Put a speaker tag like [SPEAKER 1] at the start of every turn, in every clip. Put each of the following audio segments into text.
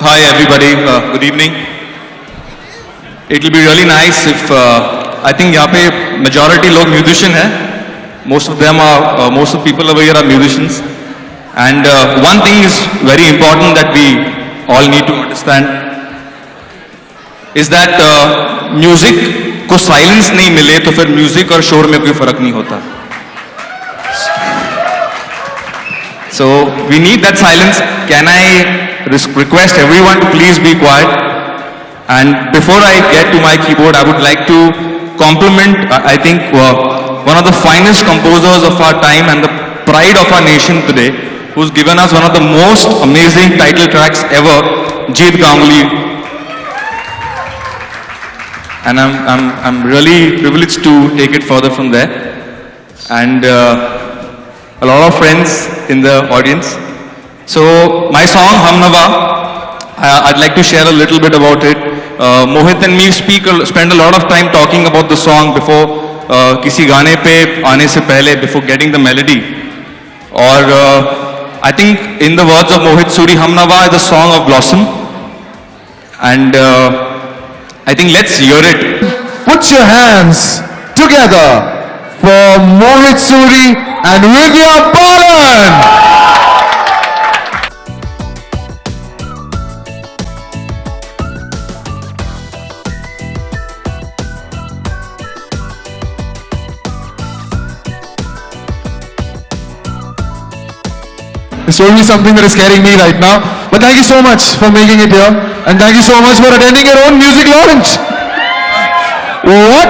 [SPEAKER 1] Hi everybody, good evening. It will be really nice if I think यहाँ पे majority लोग musician हैं. Most of people over here are musicians. And one thing is very important that we all need to understand is that music को silence नहीं मिले तो फिर music और शोर में कोई फर्क नहीं होता. So we need that silence. Can I request everyone to please be quiet? And before I get to my keyboard, I would like to compliment, I think, one of the finest composers of our time and the pride of our nation today, who's given us one of the most amazing title tracks ever, Jeet Ganguly. And I'm really privileged to take it further from there. And a lot of friends in the audience. So my song Humnava, I'd like to share a little bit about it. Mohit and me spend a lot of time talking about the song before किसी गाने पे आने से पहले, before getting the melody. और I think in the words of Mohit Suri, Humnava is a song of blossom. And I think let's hear it.
[SPEAKER 2] Put your hands together for Mohit Suri and Vidya Balan. It's only something that is scaring me right now. But thank you so much for making it here. And thank you so much for attending your own music launch. What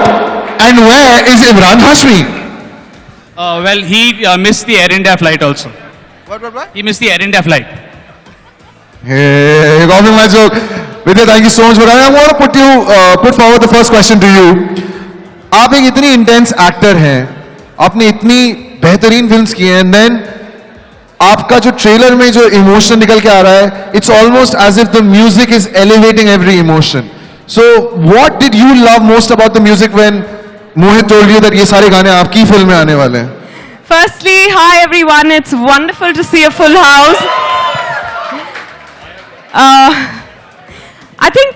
[SPEAKER 2] and where is Imran Hashmi?
[SPEAKER 3] Well, he missed the Air India flight also.
[SPEAKER 2] What?
[SPEAKER 3] He missed the Air India flight.
[SPEAKER 2] Hey, you got me my joke. Vidya, thank you so much for that. I want to put forward the first question to you. आप एक इतनी intense actor हैं, आपने इतनी बेहतरीन films की हैं, and then आपका जो ट्रेलर में जो इमोशन निकल के आ रहा है, it's almost as if the music is elevating every emotion. So what did you love most about the music when Mohit told you that ये सारे गाने आपकी फिल्म में आने वाले हैं?
[SPEAKER 4] Firstly, hi everyone. It's wonderful to see a full house. I think,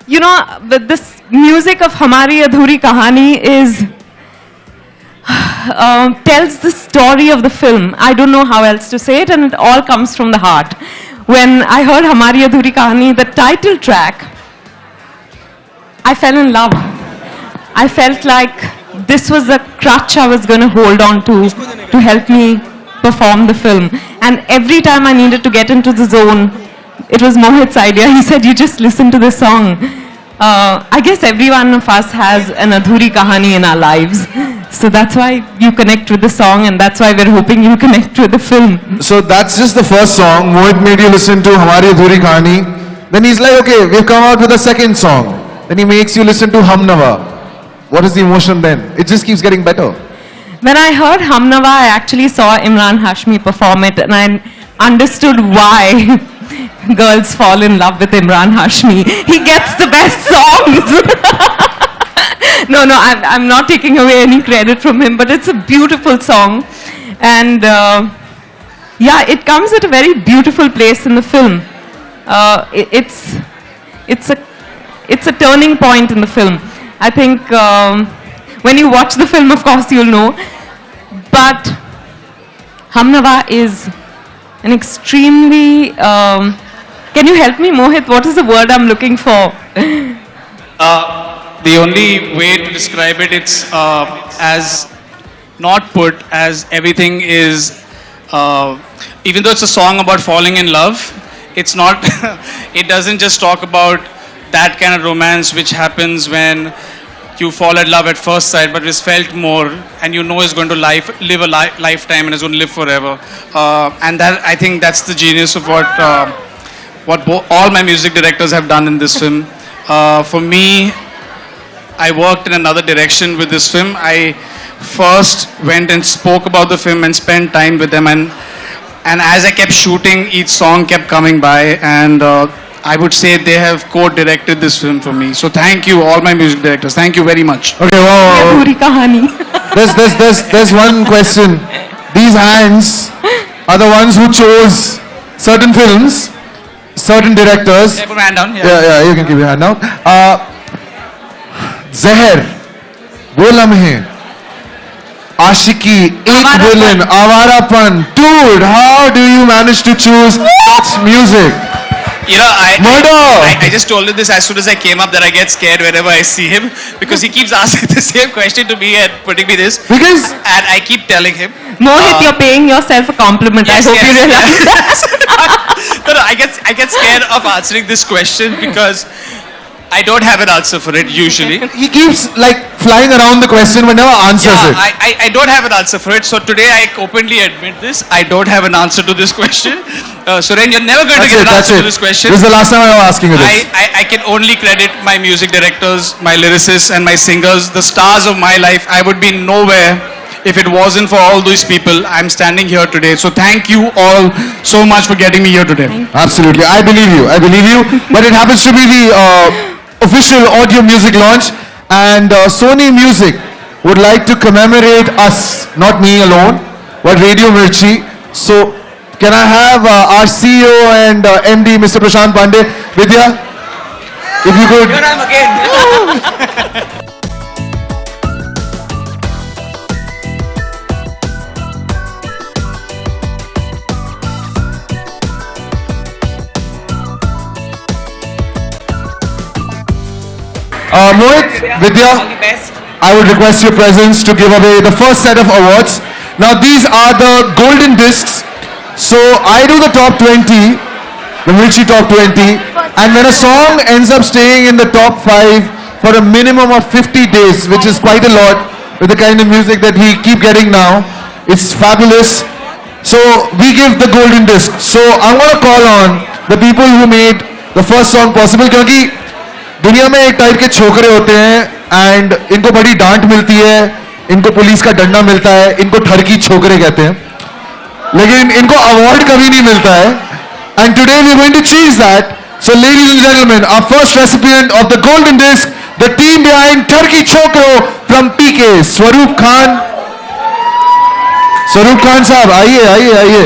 [SPEAKER 4] you know, this music of Hamari Adhuri Kahani is tells the story of the film. I don't know how else to say it, and it all comes from the heart. When I heard Hamari Adhuri Kahani, the title track, I fell in love. I felt like this was a crutch I was going to hold on to help me perform the film. And every time I needed to get into the zone, it was Mohit's idea. He said, you just listen to this song. I guess every one of us has an Adhuri Kahani in our lives. So that's why you connect with the song, and that's why we're hoping you connect with the film.
[SPEAKER 2] So that's just the first song. Mohit made you listen to Hamari Adhuri Kahani. Then he's like, okay, we've come out with a second song. Then he makes you listen to Humnava. What is the emotion then? It just keeps getting better.
[SPEAKER 4] When I heard Humnava, I actually saw Imran Hashmi perform it, and I understood why girls fall in love with Imran Hashmi. He gets the best songs. No, I'm not taking away any credit from him, but it's a beautiful song. And yeah, it comes at a very beautiful place in the film. It's a turning point in the film. I think when you watch the film, of course, you'll know. But Humnava is an extremely... can you help me, Mohit? What is the word I'm looking for?
[SPEAKER 3] The only way to describe it, it's as not put as everything is, even though it's a song about falling in love, it's not, it doesn't just talk about that kind of romance which happens when you fall in love at first sight, but it's felt more, and you know it's going to live a lifetime and it's going to live forever. And that, I think that's the genius of what all my music directors have done in this film. For me, I worked in another direction with this film. I first went and spoke about the film and spent time with them, and as I kept shooting, each song kept coming by, and I would say they have co-directed this film for me. So thank you, all my music directors. Thank you very much.
[SPEAKER 2] Okay, wow.
[SPEAKER 4] Adhuri Kahani.
[SPEAKER 2] There's one question. These hands are the ones who chose certain films. certain directors.
[SPEAKER 3] Yeah, put my hand down.
[SPEAKER 2] Yeah, you can keep your hand down. Zahar, वो लम्हे, आशिकी, एक villain, Awarapan. Dude, how do you manage to choose such music?
[SPEAKER 3] You know,
[SPEAKER 2] Murder!
[SPEAKER 3] I just told him this as soon as I came up that I get scared whenever I see him because he keeps asking the same question to me and putting me this.
[SPEAKER 2] Because
[SPEAKER 3] And I keep telling him.
[SPEAKER 4] Mohit, you're paying yourself a compliment.
[SPEAKER 3] Yes,
[SPEAKER 4] I hope you realize that.
[SPEAKER 3] No, I get scared of answering this question because I don't have an answer for it usually.
[SPEAKER 2] he keeps like flying around the question but never answers
[SPEAKER 3] Yeah,
[SPEAKER 2] it.
[SPEAKER 3] I don't have an answer for it. So today I openly admit this. I don't have an answer to this question. Suren, you're never going to get an
[SPEAKER 2] That's
[SPEAKER 3] answer
[SPEAKER 2] it.
[SPEAKER 3] to this question.
[SPEAKER 2] This is the last time I'm asking you this.
[SPEAKER 3] I can only credit my music directors, my lyricists, and my singers, the stars of my life. I would be nowhere if it wasn't for all these people. I'm standing here today. So thank you all so much for getting me here today.
[SPEAKER 2] Absolutely, I believe you. But it happens to be the official audio music launch, and Sony Music would like to commemorate us, not me alone, but Radio Mirchi. So, can I have our CEO and MD, Mr. Prashant Pandey, Vidya? If you could.
[SPEAKER 3] Here I am again.
[SPEAKER 2] Mohit, Vidya, I would request your presence to give away the first set of awards. Now these are the golden discs. So I do the top 20, the Mirchi top 20, and when a song ends up staying in the top 5 for a minimum of 50 days, which is quite a lot with the kind of music that we keep getting now, it's fabulous. So we give the golden disc. So I'm going to call on the people who made the first song possible, क्योंकि दुनिया में एक type के छोकरे होते हैं and इनको बड़ी डांट मिलती है, इनको पुलिस का डंडा मिलता है, इनको ठरकी छोकरे कहते हैं, लेकिन इनको अवार्ड कभी नहीं मिलता है. And today we are going to change that. So ladies and gentleman, our first recipient of the golden disc, the team behind Tharki Chokro from पीके, स्वरूप खान. स्वरूप खान साहब आइए आइए आइए.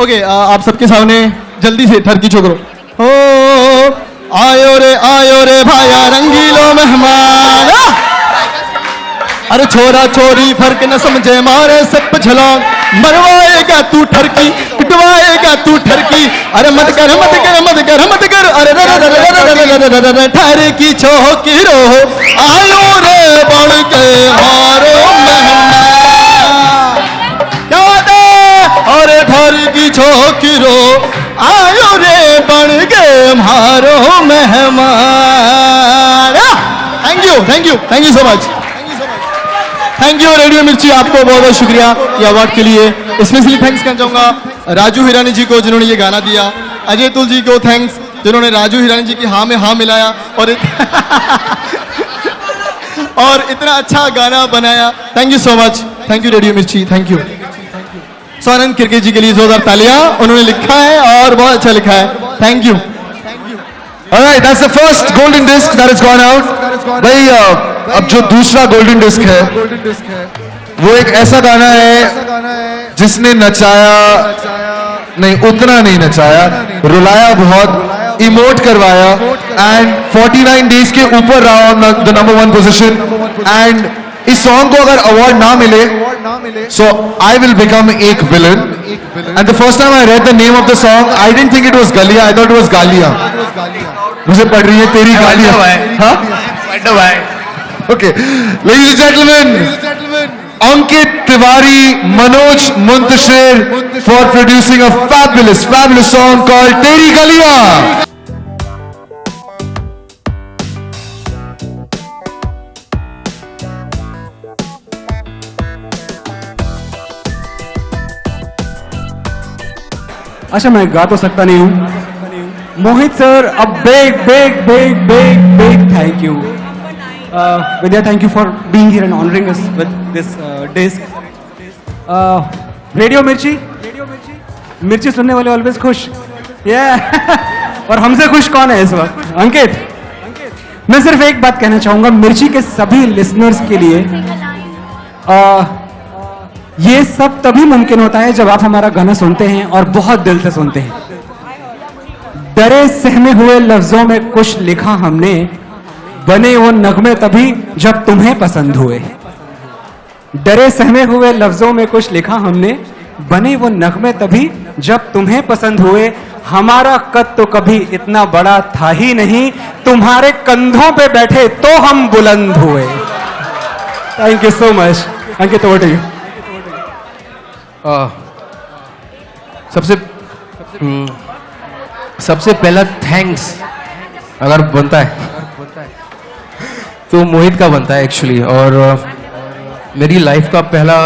[SPEAKER 5] ओके आप सबके सामने जल्दी से ठरकी छोकरो. हो आयो रे भाया रंगीलो मेहमान. अरे छोरा छोरी फर्क न समझे मारे सब छलांग. मरवाएगा तू ठरकी, पिटवाएगा तू ठरकी. अरे मत कर मत कर मत कर मत कर. अरे ठरकी छोकरो आयो रे बढ़ के मारो मेहमान. क्या बात है. अरे ठरकी छोकरो आयो रे बन के मारो मेहमान. Thank you so much. Thank you Radio मिर्ची, आपको बहुत बहुत शुक्रिया ये अवार्ड के लिए. स्पेशली थैंक्स करना चाहूंगा राजू हिरानी जी को जिन्होंने ये गाना दिया. अजय तुल जी को थैंक्स जिन्होंने राजू हिरानी जी की हाँ में हाँ मिलाया और इतना अच्छा गाना बनाया. Thank you so much. Thank you Radio Mirchi. Thank you. Swanand Kirkire ji के लिए जोरदार तालियां. उन्होंने लिखा है और बहुत अच्छा लिखा है. Thank you.
[SPEAKER 2] Alright, that's the first golden disc that has gone out. भाई अब जो दूसरा golden disc है वो एक ऐसा गाना है जिसने नचाया नहीं, उतना नहीं नचाया, रुलाया बहुत, इमोट करवाया एंड 49 डेज के ऊपर रहा on the number 1 position. And इस सॉन्ग को अगर अवार्ड ना मिले सो आई विल बिकम एक villain. And the first time I read the name of the song I didn't think it was गलिया, आई थॉट इट वाज गालिया. मुझे पढ़ रही है तेरी गालियां. हाँ Okay, ladies and gentlemen, Ankit Tiwari, Manoj Muntashir for producing a fabulous song called Teri Galiyan.
[SPEAKER 6] अच्छा मैं गा तो सकता नहीं हूँ Mohit sir a big thank you Vidya thank you for being here and honouring us with this disc Radio Mirchi सुनने वाले always खुश और हमसे खुश कौन है इस वक्त अंकित मैं सिर्फ एक बात कहना चाहूंगा मिर्ची के सभी लिसनर्स के लिए ये सब तभी मुमकिन होता है जब आप हमारा गाना सुनते हैं और बहुत दिल से सुनते हैं डरे सहमे हुए लफ्जों में कुछ लिखा हमने बने वो नगमे तभी जब तुम्हें पसंद हुए डरे सहमे हुए लफ्जों में कुछ लिखा हमने बने वो नगमे तभी जब तुम्हें पसंद हुए हमारा कद तो कभी इतना बड़ा था ही नहीं तुम्हारे कंधों पे बैठे तो हम बुलंद हुए thank you so much Ankit over to you
[SPEAKER 7] सबसे पहला थैंक्स अगर बनता है तो मोहित का बनता है एक्चुअली और मेरी लाइफ का पहला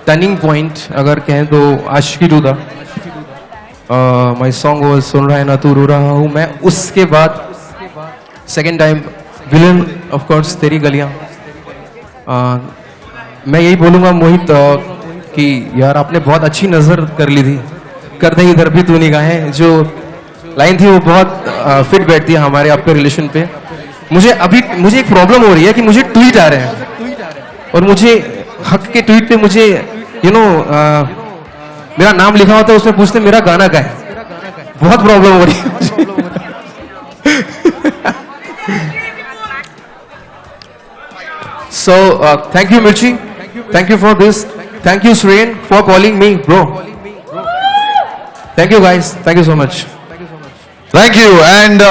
[SPEAKER 7] टर्निंग पॉइंट अगर कहें तो आशिकी टू था माय सॉन्ग वो सुन रहा है ना तू रो रहा हूँ मैं उसके बाद second time villain of course तेरी गलियां मैं यही बोलूँगा मोहित कि यार आपने बहुत अच्छी नज़र कर ली थी कर दे इधर भी तू निगाहें जो लाइन थी वो बहुत फिट बैठती है हमारे आपके रिलेशन पे मुझे एक प्रॉब्लम हो रही है कि मुझे ट्वीट आ रहे हैं और मुझे हक के ट्वीट पे मुझे मेरा नाम लिखा होता है उसमें पूछते मेरा गाना का है बहुत प्रॉब्लम हो रही है सो थैंक यू मिर्ची thank you for this Thank you, Shreen, for calling me, bro. Thank you, guys. Thank you so much.
[SPEAKER 2] Thank you. And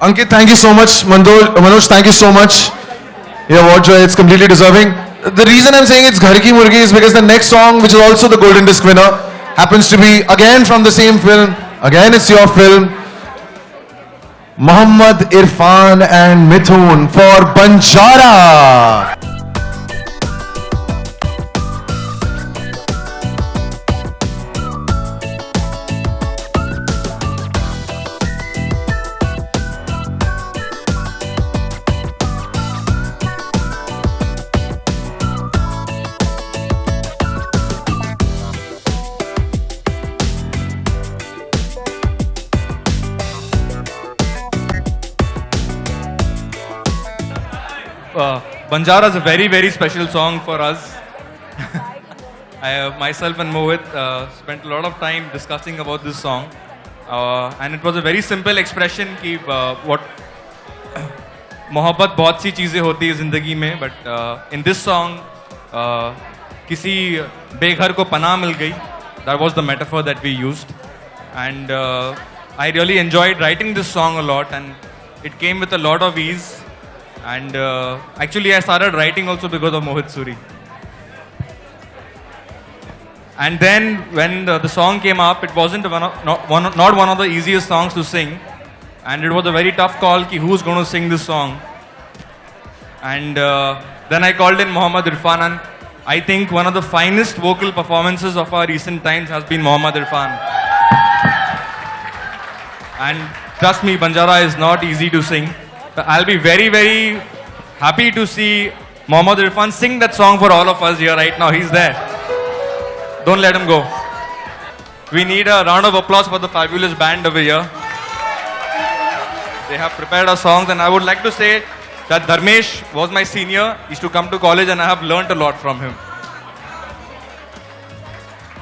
[SPEAKER 2] Ankit, thank you so much. Manoj, thank you so much. Your award, Joy, it's completely deserving. The reason I'm saying it's Ghar Ki Murgi is because the next song, which is also the Golden Disc winner, happens to be again from the same film. Again, it's your film. Mohammad Irfan and Mithun for Banjara.
[SPEAKER 1] Banjara is a very, very special song for us. Myself and Mohit spent a lot of time discussing about this song. And it was a very simple expression कि मोहब्बत बहुत सी चीज़ें होती है ज़िंदगी में but in this song किसी बेघर को पनाह मिल गई. That was the metaphor that we used. And I really enjoyed writing this song a lot and it came with a lot of ease. And actually I started writing also because of Mohit Suri. And then when the song came up, it wasn't not one of the easiest songs to sing. And it was a very tough call ki who's going to sing this song. And then I called in Mohammad Irfan and I think one of the finest vocal performances of our recent times has been Mohammad Irfan. And trust me, Banjara is not easy to sing. I'll be very, very happy to see Mohammad Irfan sing that song for all of us here right now. He's there. Don't let him go. We need a round of applause for the fabulous band over here. They have prepared our songs and I would like to say that Dharmesh was my senior. He used to come to college and I have learnt a lot from him.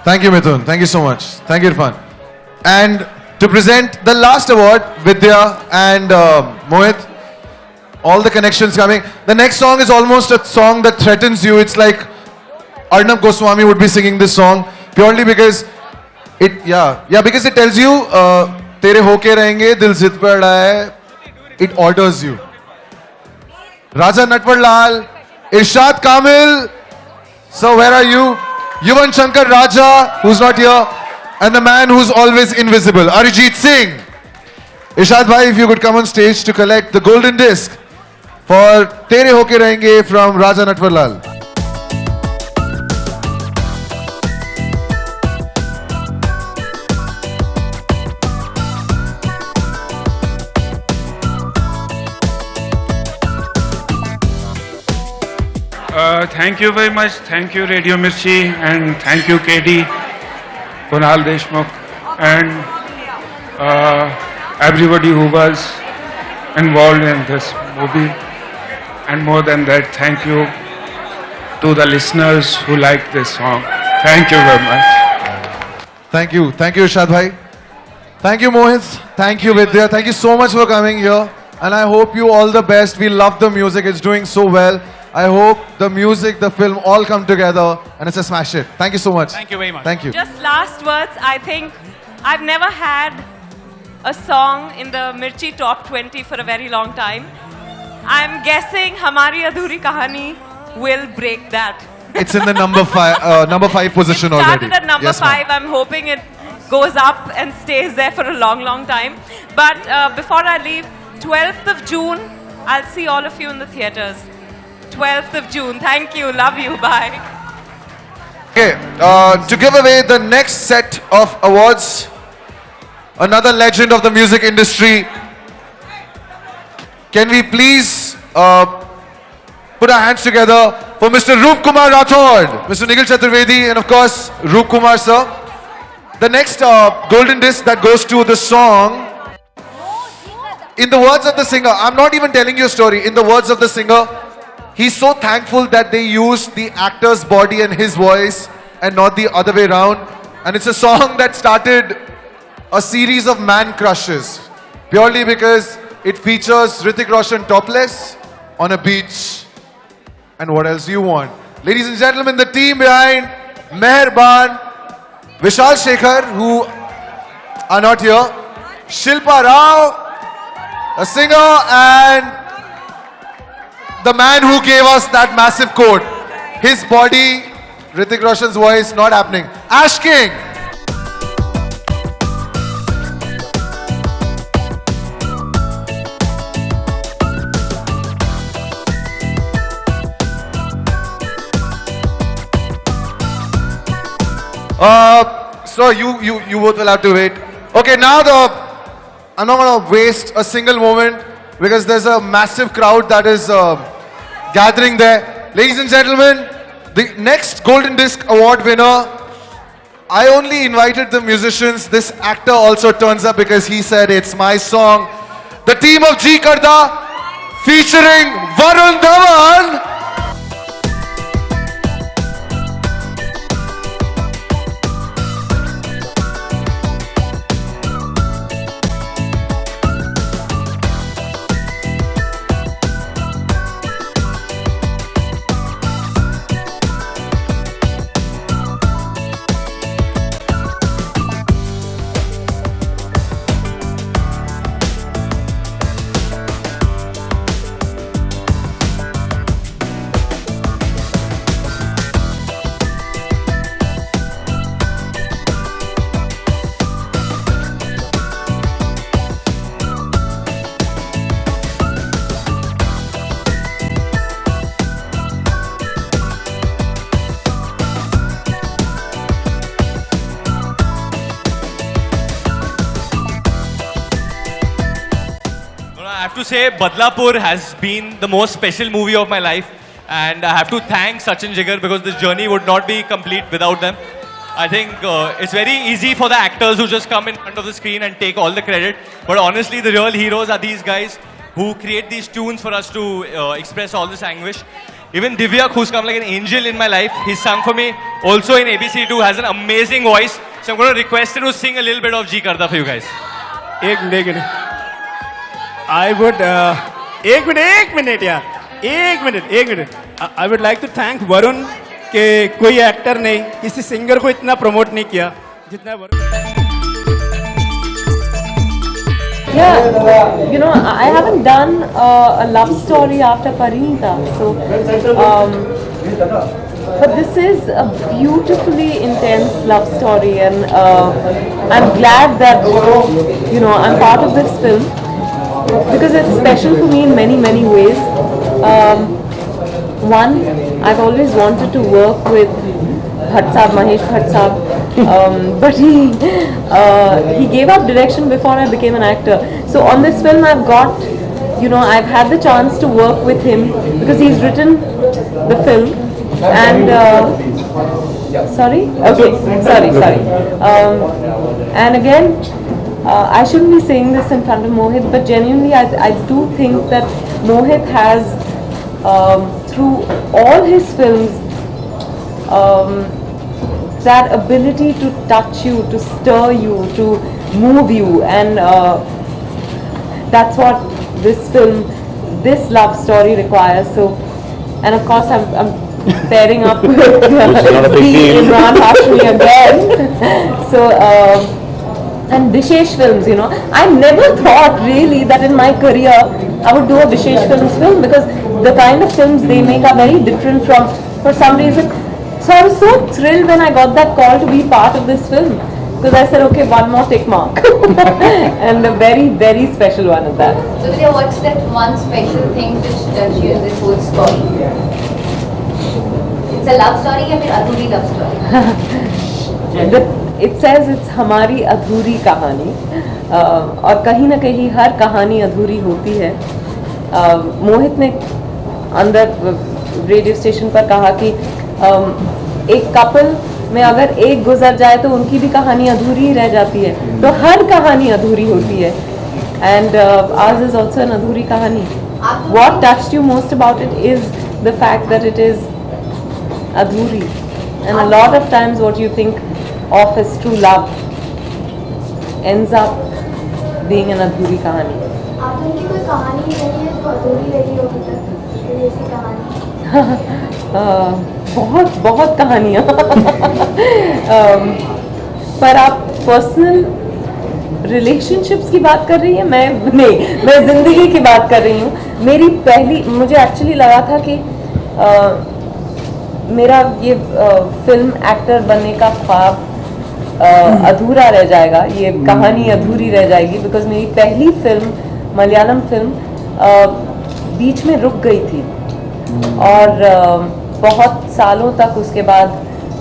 [SPEAKER 2] Thank you, Mithun. Thank you so much. Thank you, Irfan. And to present the last award, Vidya and Mohit, all the connections coming. The next song is almost a song that threatens you. It's like Arnab Goswami would be singing this song purely because because it tells you तेरे होके रहेंगे दिल जिद पर अड़ा है. It alters you, Raja Natwarlal, Irshad Kamil. So where are you? Yuvan Shankar Raja, who's not here, and the man who's always invisible, Arijit Singh. Irshad bhai, if you could come on stage to collect the golden disc for Tere Hoke Rahenge from Raja Natwarlal.
[SPEAKER 8] Thank you very much. Thank you, Radio Mirchi, and thank you, KD, Kunal Deshmukh, and everybody who was involved in this movie. And more than that, thank you to the listeners who like this song. Thank you very much.
[SPEAKER 2] Thank you. Thank you, Irshad bhai. Thank you, Mohit. Thank you, Vidya. Thank you so much for coming here. And I hope you all the best. We love the music. It's doing so well. I hope the music, the film all come together and it's a smash hit. Thank you so much.
[SPEAKER 3] Thank you very much.
[SPEAKER 2] Thank you.
[SPEAKER 4] Just last words, I think I've never had a song in the Mirchi Top 20 for a very long time. I'm guessing Hamari Adhuri Kahani will break that.
[SPEAKER 2] It's in the number five position
[SPEAKER 4] It started
[SPEAKER 2] already.
[SPEAKER 4] at number
[SPEAKER 2] Yes, ma'am.
[SPEAKER 4] 5. I'm hoping it goes up and stays there for a long, long time. But before I leave, 12th of June, I'll see all of you in the theatres. 12th of June. Thank you. Love you. Bye.
[SPEAKER 2] Okay, to give away the next set of awards, another legend of the music industry. Can we please put our hands together for Mr. Roop Kumar Rathod, Mr. Nikhil Chaturvedi, and of course, Roop Kumar sir. The next golden disc that goes to the song, in the words of the singer, I'm not even telling you a story, in the words of the singer, he's so thankful that they used the actor's body and his voice and not the other way around. And it's a song that started a series of man crushes purely because it features Hrithik Roshan topless on a beach. And what else do you want? Ladies and gentlemen, the team behind Meherban, Vishal Shekhar, who are not here, Shilpa Rao, a singer, and the man who gave us that massive quote. His body, Hrithik Roshan's voice, not happening. Ash King. So you both will have to wait. Okay, now I'm not gonna waste a single moment because there's a massive crowd that is gathering there. Ladies and gentlemen, the next Golden Disc Award winner, I only invited the musicians. This actor also turns up because he said it's my song. The team of G Karda featuring Varun Dhawan.
[SPEAKER 9] I have to say, Badlapur has been the most special movie of my life, and I have to thank Sachin Jigar because this journey would not be complete without them. I think it's very easy for the actors who just come in front of the screen and take all the credit, but honestly, the real heroes are these guys who create these tunes for us to express all this anguish. Even Divyak, who's come like an angel in my life, he's sung for me also in ABC2, has an amazing voice. So I'm going to request him to sing a little bit of G Karda for you guys.
[SPEAKER 5] एक minute I would like to thank Varun कि कोई actor नहीं किसी singer को इतना promote नहीं किया जितना Varun
[SPEAKER 4] Yeah, you know, I haven't done a love story after Parinita, so but this is a beautifully intense love story, and I'm glad that you know I'm part of this film because it's special for me in many ways. One, I've always wanted to work with Bhatt Saab, Mahesh Bhatt Saab, but he gave up direction before I became an actor. So on this film, I've had the chance to work with him because he's written the film. And sorry. And again, I shouldn't be saying this in front of Mohit, but genuinely, I do think that Mohit has, through all his films, that ability to touch you, to stir you, to move you, and that's what this film, this love story requires. So, and of course, I'm pairing up with Imran Hashmi again. So, and Vishesh Films, you know, I never thought really that in my career I would do a Vishesh Films film because the kind of films they make are very different from, for some reason. So I was so thrilled when I got that call to be part of this film because I said, okay, one more tick mark. And a very special one at that.
[SPEAKER 10] So Vidya, what's that one special thing which touched you in this whole story? It's a love story or a adhuri love story?
[SPEAKER 4] It says it's हमारी अधूरी कहानी और कहीं ना कहीं हर कहानी अधूरी होती है. मोहित ने अंदर रेडियो स्टेशन पर कहा कि एक कपल में अगर एक गुजर जाए तो उनकी भी कहानी अधूरी ही रह जाती है. तो हर कहानी अधूरी होती है. And ours is also an अधूरी कहानी. What touched you most about it is the fact that it is adhuri, and a lot of times what you think of as true love ends up being an adhuri kahani.
[SPEAKER 10] आपने उनकी कोई कहानी नहीं है जो अधूरी रही हो अभी तक, कोई ऐसी कहानी?
[SPEAKER 4] बहुत कहानियाँ. पर आप पर्सनल रिलेशनशिप्स की बात कर रही हैं? मैं जिंदगी की बात कर रही हूँ. मेरी पहली, मुझे एक्चुअली लगा था कि मेरा ये फिल्म एक्टर बनने का ख्वाब अधूरा रह जाएगा, ये कहानी अधूरी रह जाएगी बिकॉज मेरी पहली फिल्म, मलयालम फिल्म, बीच में रुक गई थी और बहुत सालों तक उसके बाद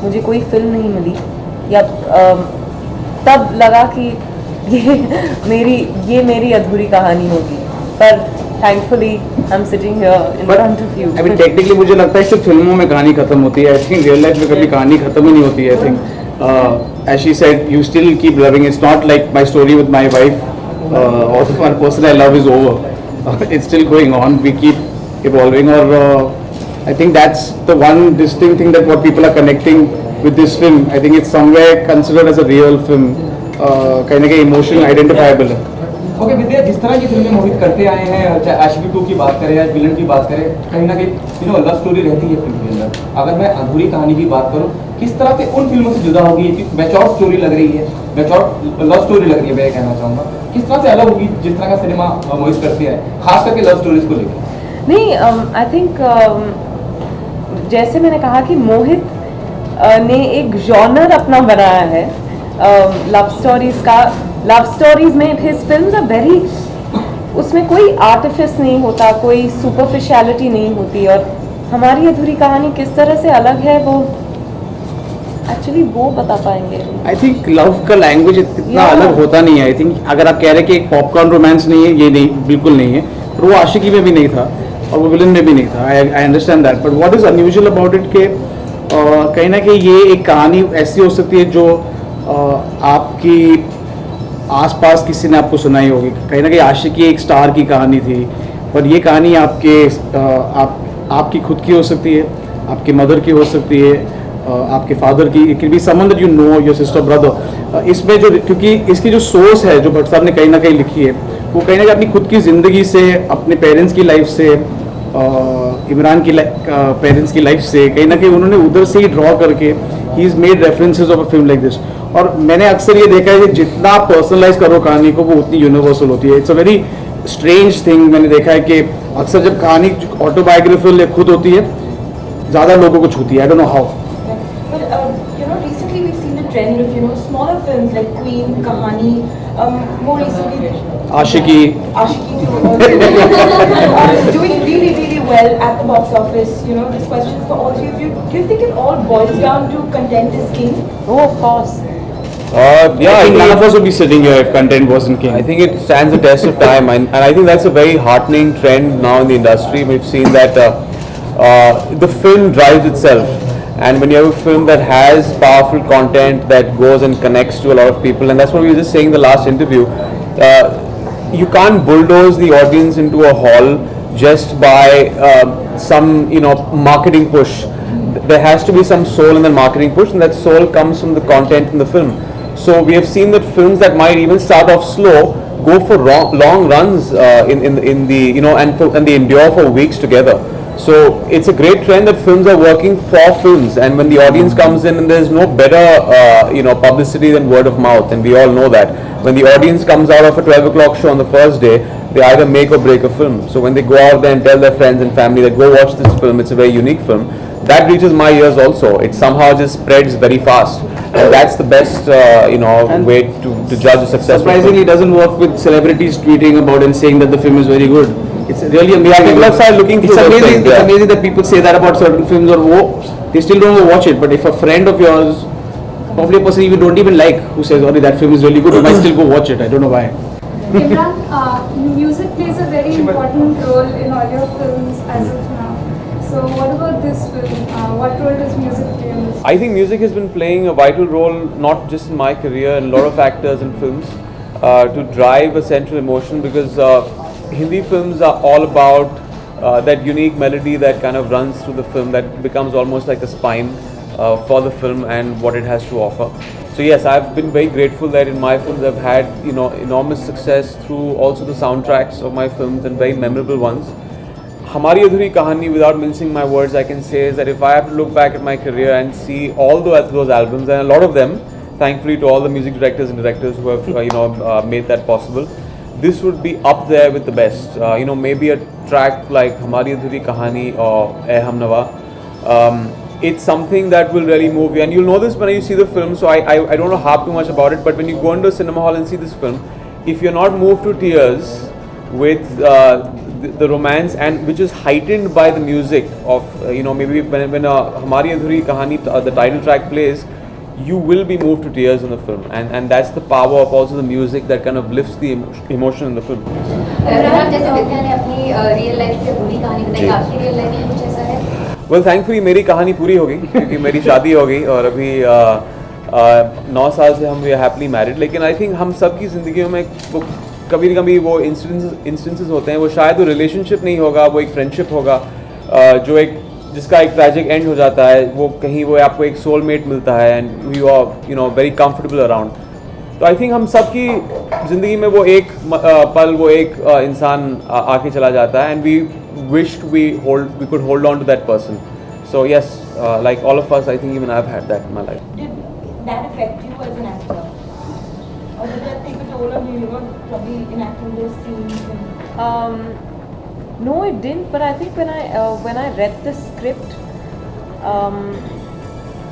[SPEAKER 4] मुझे कोई फिल्म नहीं मिली. या तब लगा कि ये मेरी अधूरी कहानी होगी. पर thankfully I'm sitting here in front of you.
[SPEAKER 11] I mean technically मुझे लगता है सिर्फ फिल्मों में कहानी खत्म होती है. I think real life में कभी कहानी खत्म ही नहीं होती है. I think as she said, you still keep loving. It's not like my story with my wife or the one person I love is over. It's still going on. We keep evolving. Or I think that's the one distinct thing that what people are connecting with this film. I think it's somewhere considered as a real film. कहीं ना कहीं emotional identifiable है.
[SPEAKER 12] Okay विद्या, जिस तरह की फिल्में मोहित करते आए हैं, चाहे आशिकी 2 की बात करें या विलन की बात करें, कहीं ना कहीं लव स्टोरी रहती है फिल्म के अंदर. अगर मैं अधूरी कहानी की बात करूं, किस तरह से उन फिल्मों से जुदा होगी? कि मैच्योर स्टोरी लग रही है, मैच्योर लव स्टोरी लग रही है, मैं कहना चाहूँगा. किस तरह से अलग होगी जिस तरह का सिनेमा मोहित करते हैं, खास करके लव स्टोरीज को लेकर?
[SPEAKER 4] नहीं, आई थिंक जैसे मैंने कहा कि मोहित ने एक जॉनर अपना बनाया है लव स्टोरीज का. लव स्टोरीज में हिज फिल्म्स आर वेरी, उसमें कोई आर्टिफिस नहीं होता, कोई सुपरफिशियलिटी नहीं होती. और हमारी अधूरी कहानी किस तरह से अलग है वो एक्चुअली वो बता पाएंगे.
[SPEAKER 11] आई थिंक लव का लैंग्वेज इतना अलग होता नहीं है. आई थिंक अगर आप कह रहे हैं कि एक पॉपकॉर्न रोमांस नहीं है, ये नहीं, बिल्कुल नहीं है. पर वो आशिकी में भी नहीं था और वो विलन में भी नहीं था. I understand that. But what is unusual about it के कहीं ना कहीं ये एक कहानी ऐसी हो सकती है जो आपकी आसपास किसी ने आपको सुनाई होगी. कहीं ना कहीं आशिकी एक स्टार की कहानी थी, पर ये कहानी आपकी खुद की हो सकती है, आपकी मदर की हो सकती है, आपके फादर की. It can be someone that you know, your sister, brother. इसमें जो, क्योंकि इसकी जो सोर्स है जो भट्ट साहब ने कहीं ना कहीं लिखी है, वो कहीं ना कहीं अपनी खुद की ज़िंदगी से, अपने पेरेंट्स की लाइफ से, इमरान की पेरेंट्स की लाइफ से कहीं ना कहीं उन्होंने उधर से ही ड्रॉ करके he is made references of a film like this. और मैंने अक्सर ये देखा है कि जितना आप पर्सनलाइज करो कहानी को वो उतनी यूनिवर्सल होती है. It's a very strange thing. मैंने देखा है कि अक्सर जब कहानी ऑटोबायोग्राफिकल खुद होती है ज़्यादा लोगों को छूती है. I don't know how.
[SPEAKER 10] But recently we've seen a trend of smaller films like Queen, Kahani, more recently
[SPEAKER 11] Aashiqui.
[SPEAKER 10] Ashiki too, doing really, really well at the box office. This question is for all three of you. Do you think it all boils down to content is king?
[SPEAKER 4] Oh, of course.
[SPEAKER 11] Yeah, I think none of us would be sitting here if content wasn't king.
[SPEAKER 13] I think it stands the test of time, and I think that's a very heartening trend now in the industry. We've seen that the film drives itself, and when you have a film that has powerful content that goes and connects to a lot of people, and that's what we were just saying in the last interview, you can't bulldoze the audience into a hall just by some marketing push. There has to be some soul in the marketing push, and that soul comes from the content in the film. So we have seen that films that might even start off slow go for long runs in the and they endure for weeks together. So it's a great trend that films are working for films, and when the audience comes in, and there's no better publicity than word of mouth, and we all know that. When the audience comes out of a 12 o'clock show on the first day, they either make or break a film. So when they go out there and tell their friends and family that go watch this film, it's a very unique film, that reaches my ears also. It somehow just spreads very fast, and that's the best way to judge a successful
[SPEAKER 11] Surprisingly, it doesn't work with celebrities tweeting about and saying that the film is very good. It's really amazing.
[SPEAKER 13] Yeah, people have started looking
[SPEAKER 11] It's
[SPEAKER 13] through those
[SPEAKER 11] amazing.
[SPEAKER 13] things,
[SPEAKER 11] It's
[SPEAKER 13] yeah.
[SPEAKER 11] amazing that people say that about certain films, or they still don't watch it. But if a friend of yours, probably a person you don't even like, who says, "Oh, that film is really good," you might still go watch it. I don't know why.
[SPEAKER 10] Imran, music plays a very important role in all your films as of now. So what about this film? What role does music play in this?
[SPEAKER 13] I think music has been playing a vital role, not just in my career, and a lot of actors in films, to drive a central emotion, because Hindi films are all about that unique melody that kind of runs through the film, that becomes almost like a spine for the film and what it has to offer. So yes, I've been very grateful that in my films I've had enormous success through also the soundtracks of my films, and very memorable ones. Hamari Adhuri Kahani, without mincing my words, I can say is that if I have to look back at my career and see all those albums, and a lot of them, thankfully to all the music directors and directors who have made that possible, this would be up there with the best. Maybe a track like Hamari Adhuri Kahani or Eh Humnava. It's something that will really move you, and you'll know this when you see the film. So I don't want to harp too much about it, but when you go into a cinema hall and see this film, if you're not moved to tears with the romance, and which is heightened by the music of maybe when Hamari Adhuri Kahani, the title track plays, you will be moved to tears in the film, and that's the power of also the music that kind of lifts the emotion in the film.
[SPEAKER 10] Imran, जैसे विद्या ने अपनी real life की पूरी कहानी बताई, आपकी real life में कुछ ऐसा है?
[SPEAKER 13] Well, thankfully मेरी कहानी पूरी हो गई, क्योंकि मेरी शादी हो गई, और अभी 9 साल से हम हैप्पीली मैरिड. लेकिन आई थिंक हम सब की ज़िंदगियों में कभी न कभी वो इंस्टेंसेस होते हैं, वो शायद वो रिलेशनशिप नहीं होगा, वो एक फ्रेंडशिप होगा, जिसका एक ट्रैजिक एंड हो जाता है. वो कहीं वो आपको एक सोलमेट मिलता है, and you are very comfortable around. तो आई थिंक हम सब की ज़िंदगी में वो एक पल, वो एक इंसान आके चला जाता है, and we wished we could hold on to that person. So yes, like all of us, I think even I've had that in my life.
[SPEAKER 10] Did that affect you as an actor? Or did that take a toll on you, probably enacting those scenes?
[SPEAKER 4] No, it didn't. But I think when I read the script,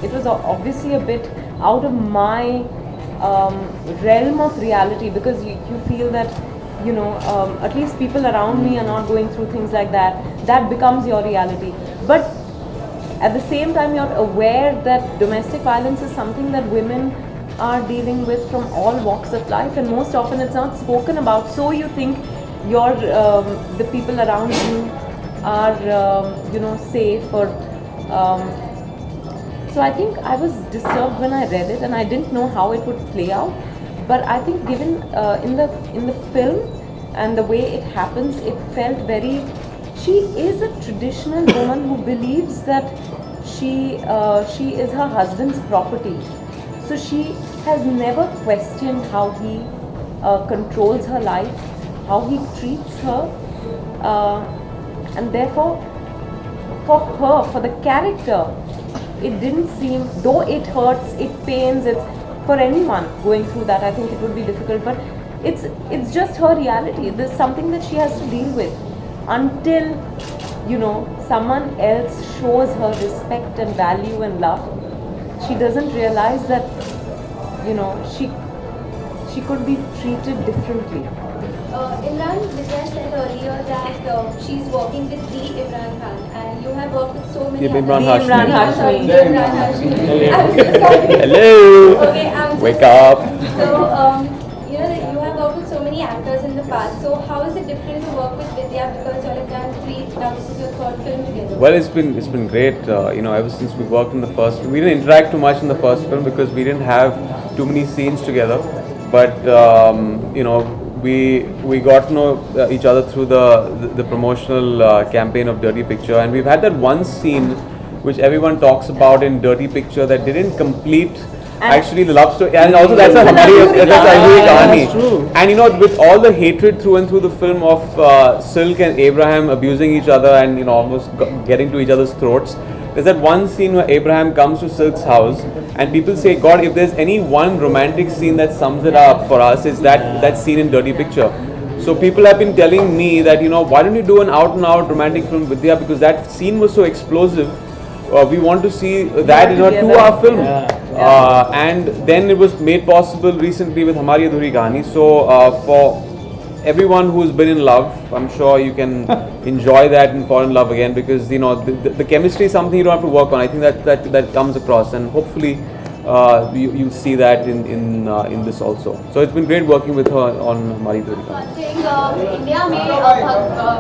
[SPEAKER 4] it was obviously a bit out of my realm of reality, because you feel that at least people around me are not going through things like that. That becomes your reality. But at the same time, you're aware that domestic violence is something that women are dealing with from all walks of life, and most often it's not spoken about. So you think the people around you are safe, or so I think I was disturbed when I read it, and I didn't know how it would play out. But I think given in the film and the way it happens, it felt very. She is a traditional woman who believes that she is her husband's property. So she has never questioned how he controls her life, how he treats her, and therefore, for her, for the character, it didn't seem. Though it hurts, it pains, for anyone going through that, I think it would be difficult. But it's just her reality. There's something that she has to deal with until, you know, someone else shows her respect and value and love. She doesn't realize that, you know, she could be treated differently.
[SPEAKER 10] Imran, Vidya said earlier that she's working with the Imran Khan, and you have worked with so many
[SPEAKER 13] Imran
[SPEAKER 10] others.
[SPEAKER 13] Hashmi.
[SPEAKER 10] Imran Hashmi. The Imran Hashmi. I'm so sorry.
[SPEAKER 13] Hello.
[SPEAKER 10] Okay, I'm so
[SPEAKER 13] Wake
[SPEAKER 10] sorry.
[SPEAKER 13] up.
[SPEAKER 10] So, you know that you have worked with so many actors in the past. So, how is it different to work with Vidya, because you all have done 3, now this is your 3rd film together?
[SPEAKER 13] Well, it's been great. You know, ever since we worked in the first film, we didn't interact too much in the first film because we didn't have too many scenes together. But you know, we got to know each other through the promotional campaign of Dirty Picture, and we've had that one scene which everyone talks about in Dirty Picture that didn't complete. Actually, the love story, and also that's a Kahani. And you know, with all the hatred through and through the film of Silk and Abraham abusing each other and, you know, almost getting to each other's throats, there's that one scene where Abraham comes to Silk's house, and people say, God, if there's any one romantic scene that sums it up for us, it's that scene in Dirty Picture. So people have been telling me that, you know, why don't you do an out-and-out romantic film with Vidya, because that scene was so explosive. We want to see that in a 2-hour film. And then it was made possible recently with Hamari Adhuri Kahani. So for everyone who's been in love, I'm sure you can enjoy that and fall in love again, because, you know, the chemistry is something you don't have to work on. I think that comes across, and hopefully you'll see that in this also. So it's been great working with her on Hamari Adhuri Kahani.
[SPEAKER 10] I think India में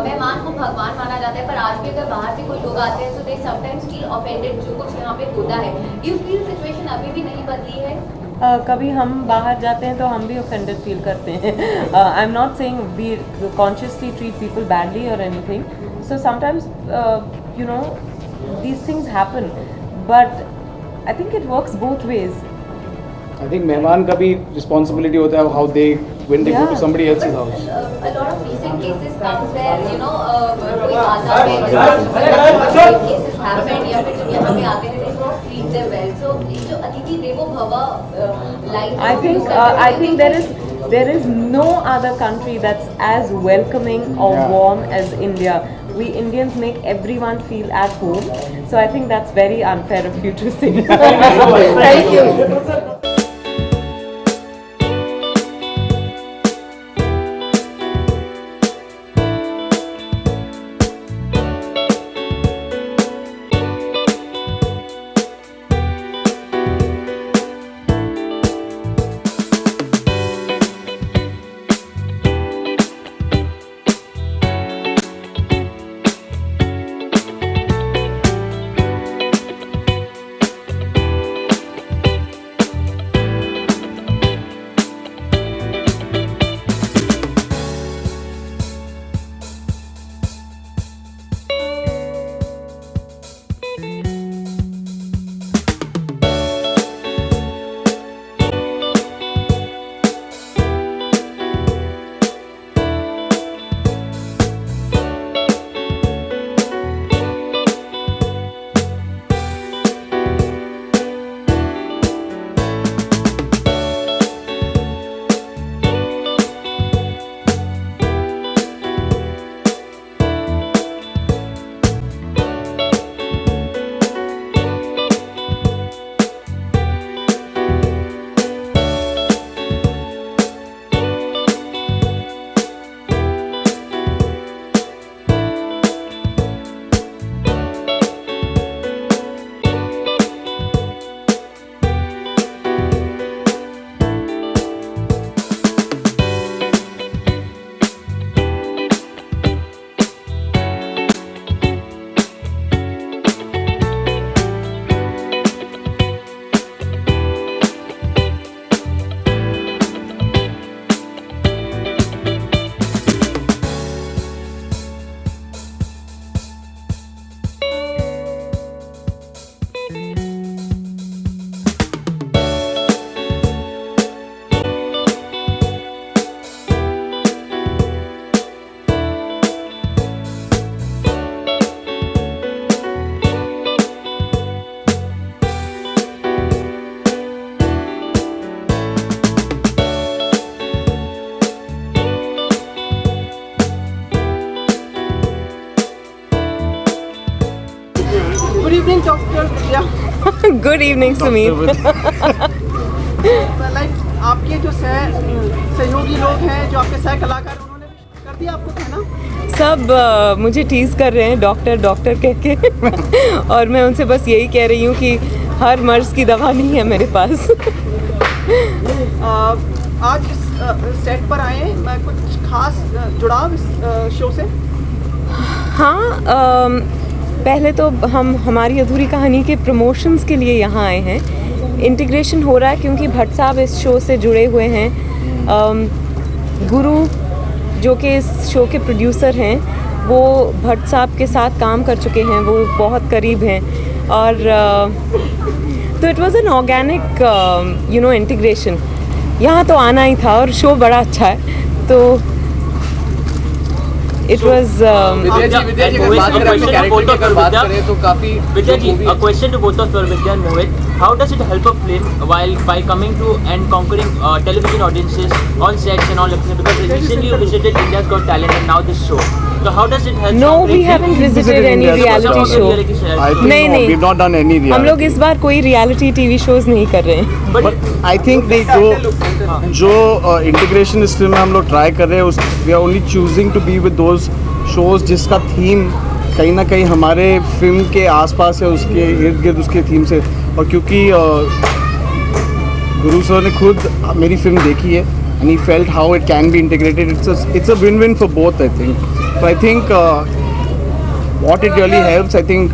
[SPEAKER 10] मेहमान को भगवान माना जाता है, पर आज भी अगर बाहर से कोई लोग आते हैं, so they sometimes feel offended जो कुछ यहाँ पे होता है. You feel situation अभी भी नहीं बदली है?
[SPEAKER 4] कभी हम बाहर जाते हैं तो हम भी offended feel करते हैं. I'm not saying we consciously treat people badly or anything. So sometimes, you know, these things happen, but I think it works both ways.
[SPEAKER 11] I think मेहमान का भी responsibility होता है how they when they go to somebody else's house.
[SPEAKER 10] A lot of recent cases comes where, you know, कोई आता है, cases happen या फिर जब यहाँ पे आते हैं, they don't treat them well. So ये जो अतिथि देवो भव line.
[SPEAKER 4] I think there is no other country that's as welcoming or warm as India. We Indians make everyone feel at home. So I think that's very unfair of you to say. Thank you.
[SPEAKER 14] Doctor Vidya.
[SPEAKER 4] Good evening, Sumeet.
[SPEAKER 14] Like आपके जो सहयोगी लोग हैं, जो आपके सह कलाकार, उन्होंने भी कर दिया आपको कहना?
[SPEAKER 4] सब मुझे टीज कर रहे हैं डॉक्टर डॉक्टर कह के और मैं उनसे बस यही कह रही हूँ कि हर मर्ज की दवा नहीं है मेरे पास।
[SPEAKER 14] आज इस सेट पर आए हैं, कुछ खास जुड़ाव इस शो से?
[SPEAKER 4] हाँ, पहले तो हम हमारी अधूरी कहानी के प्रमोशंस के लिए यहाँ आए हैं। इंटीग्रेशन हो रहा है क्योंकि भट्ट साहब इस शो से जुड़े हुए हैं। गुरु जो कि इस शो के प्रोड्यूसर हैं, वो भट्ट साहब के साथ काम कर चुके हैं, वो बहुत करीब हैं और तो it was an organic integration. यहाँ तो आना ही था और शो बड़ा अच्छा है तो इट वाज
[SPEAKER 12] विद्या जी अगर बात करें अपने कैरेक्टर की, अगर बात करें तो काफी
[SPEAKER 15] Vidya ji, a question to both of you, Vidya and Mohit. How does it help a film by coming to and conquering television audiences on sets and all? Because recently you visited India's Got Talent and now this show. So how does it help?
[SPEAKER 4] No, we haven't visited any reality show. नहीं नहीं,
[SPEAKER 5] we've not done any
[SPEAKER 4] हम लोग इस बार कोई reality TV shows नहीं कर रहे हैं।
[SPEAKER 5] बट आई थिंक जो इंटीग्रेशन इस फिल्म में हम लोग ट्राई कर रहे हैं, we are only choosing to be with those shows जिसका थीम कहीं ना कहीं हमारे फिल्म के आसपास है, उसके इर्द गिर्द उसके थीम से। और क्योंकि गुरु सर ने खुद मेरी फिल्म देखी है and he felt how it can be integrated. It's a win-win for both, I think. So I think what it really helps, I think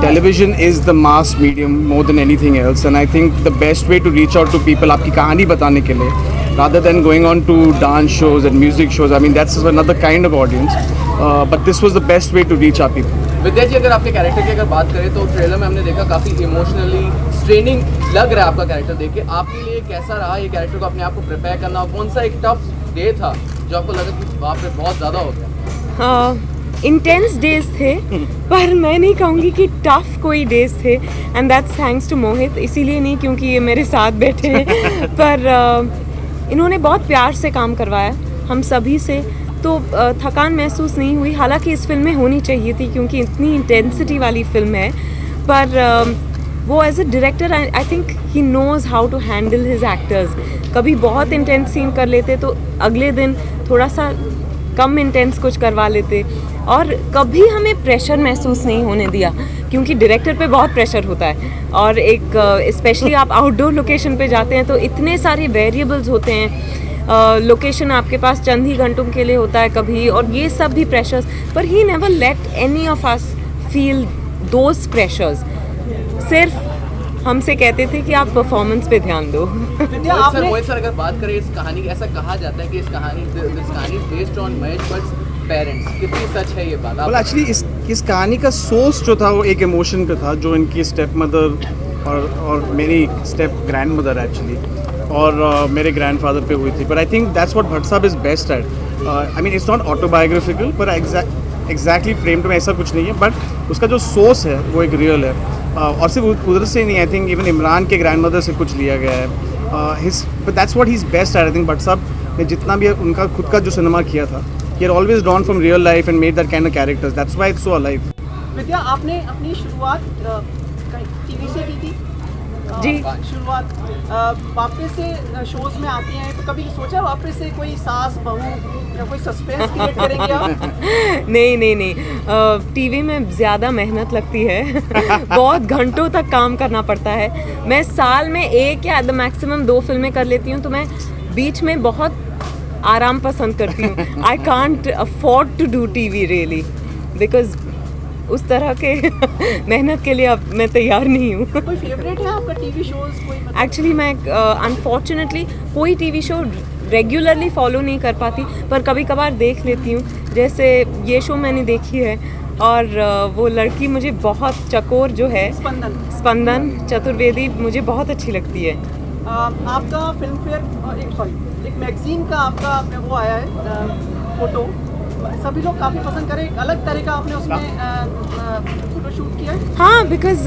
[SPEAKER 5] television is the mass medium more than anything else, and I think the best way to reach out to people आपकी कहानी बताने के लिए, rather than going on to dance shows and music shows, I mean that's another kind of audience, but this was the best way to reach our people.
[SPEAKER 12] विद्या जी अगर आपके character की अगर बात करें तो ट्रेलर में हमने देखा काफी इमोशनली स्ट्रेनिंग लग रहा है आपका कैरेक्टर देख के। आपके लिए कैसा रहा ये कैरेक्टर को अपने आप को प्रिपेयर करना, और कौन सा एक टफ डे था जो आपको लगा कि बाप रे बहुत ज़्यादा हो गया?
[SPEAKER 4] इंटेंस डेज थे पर मैं नहीं कहूँगी कि टफ कोई डेज थे, एंड दैट्स थैंक्स टू मोहित। इसीलिए नहीं क्योंकि ये मेरे साथ बैठे हैं पर इन्होंने बहुत प्यार से काम करवाया हम सभी से, तो थकान महसूस नहीं हुई। हालांकि इस फिल्म में होनी चाहिए थी क्योंकि इतनी इंटेंसिटी वाली फिल्म है, पर वो as a director I think he knows how to handle his actors. कभी बहुत इंटेंस सीन कर लेते तो अगले दिन थोड़ा सा कम इंटेंस कुछ करवा लेते, और कभी हमें प्रेशर महसूस नहीं होने दिया क्योंकि डायरेक्टर पे बहुत प्रेशर होता है। और एक स्पेशली आप आउटडोर लोकेशन पे जाते हैं तो इतने सारे वेरिएबल्स होते हैं, लोकेशन आपके पास चंद ही घंटों के लिए होता है कभी, और ये सब भी प्रेशर्स, पर he never let any of us feel those pressures. सिर्फ हमसे कहते थे कि आप परफॉर्मेंस पे ध्यान दो।
[SPEAKER 12] मोहित सर अगर बात करें इस कहानी की, ऐसा कहा जाता है कि इस कहानी is based on Mahesh Bhatt parents, कितनी सच है ये बात?
[SPEAKER 5] एक्चुअली इस कहानी का सोर्स जो था वो एक इमोशन पे था, जो इनकी स्टेप मदर और मेरी स्टेप ग्रैंड मदर एक्चुअली और मेरे ग्रैंडफादर पे हुई थी। But I think that's what Bhatt sahab is best at. I mean it's not autobiographical, पर एग्जैक्टली फ्रेम में ऐसा कुछ नहीं है, बट उसका जो सोर्स है वो एक रियल है। और सिर्फ उधर से नहीं, आई थिंक इवन इमरान के ग्रैंड मदर से कुछ लिया गया है। But that's what he is best at. I think Bhatt साहब ने जितना भी उनका खुद का जो सिनेमा किया था, he had always drawn from real life and made that kind of characters. That's why it's so alive.
[SPEAKER 14] विद्या, आपने अपनी शुरुआत टीवी से की थी?
[SPEAKER 4] जी।
[SPEAKER 14] शुरुआत वापस से शोज में आती हैं तो कभी सोचा वापस से कोई सास बहू या कोई सस्पेंस क्रिएट करेंगे आप?
[SPEAKER 4] नहीं, टीवी में ज़्यादा मेहनत लगती है बहुत घंटों तक काम करना पड़ता है। मैं साल में 1 या एट द मैक्सिमम 2 फिल्में कर लेती हूँ, तो मैं बीच में बहुत आराम पसंद करती हूँ। I can't afford to do TV really, because उस तरह के मेहनत के लिए अब मैं तैयार नहीं हूँ।
[SPEAKER 14] कोई फेवरेट है आपका टीवी शोज?
[SPEAKER 4] एक्चुअली मैं अनफॉर्चुनेटली कोई टीवी शो रेगुलरली फॉलो नहीं कर पाती, पर कभी कभार देख लेती हूँ। जैसे ये शो मैंने देखी है, और वो लड़की मुझे बहुत, चकोर जो है स्पंदन चतुर्वेदी, मुझे बहुत अच्छी लगती है।
[SPEAKER 14] आपका फिल्म फेयर एक मैगजीन का आपका वो आया है फोटो, सभी लोग काफ़ी पसंद करें, एक अलग तरह का आपने उसमें फोटो शूट किया है।
[SPEAKER 4] हाँ, बिकॉज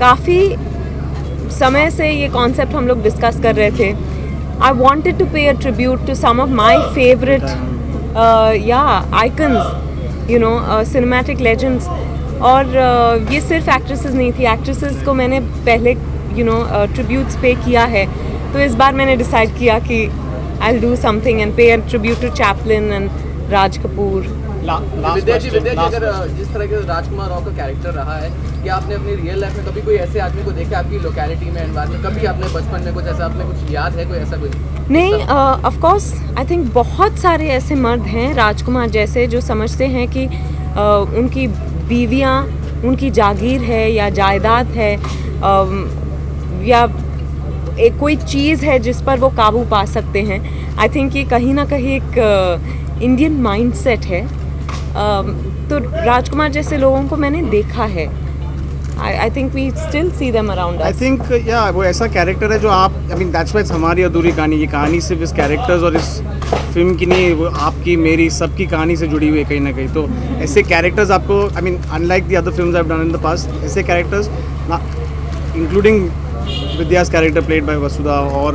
[SPEAKER 4] काफ़ी समय से ये कॉन्सेप्ट हम लोग डिस्कस कर रहे थे। आई wanted to pay a tribute to some of my favourite icons, you know, cinematic legends. और ये सिर्फ एक्ट्रेसेस नहीं थी, एक्ट्रेसेस को मैंने पहले ट्रिब्यूट्स पे किया है, तो इस बार मैंने डिसाइड किया कि I will do something and pay a tribute to Chaplin and Raj Kapoor.
[SPEAKER 12] Vidya ji अगर जिस तरह के राजकुमार राव का कैरेक्टर रहा है, क्या आपने अपनी रियल लाइफ में कभी कोई ऐसे आदमी को देखा आपकी लोकेलिटी में, एनवायरमेंट, कभी आपने बचपन में कुछ ऐसा, आपने कुछ याद है कोई ऐसा कुछ?
[SPEAKER 4] नहीं, ऑफ कोर्स आई थिंक बहुत सारे ऐसे मर्द हैं राजकुमार जैसे जो समझते हैं कि उनकी बीवियां उनकी जागीर है या जायदाद है, या एक कोई चीज़ है जिस पर वो काबू पा सकते हैं। आई थिंक ये कहीं ना कहीं एक इंडियन माइंडसेट है। तो राजकुमार जैसे लोगों को मैंने देखा है। I think we still see them around us.
[SPEAKER 11] I think या वो ऐसा कैरेक्टर है जो आप, आई मीन दैट्स व्हाई हमारी अधूरी कहानी, ये कहानी सिर्फ इस कैरेक्टर्स और इस फिल्म की नहीं, वो आपकी मेरी सबकी कहानी से जुड़ी हुई है कहीं ना कहीं। तो ऐसे कैरेक्टर्स आपको, I mean unlike the other films I have done in the past, ऐसे characters including Vidya's character played by Vasudha or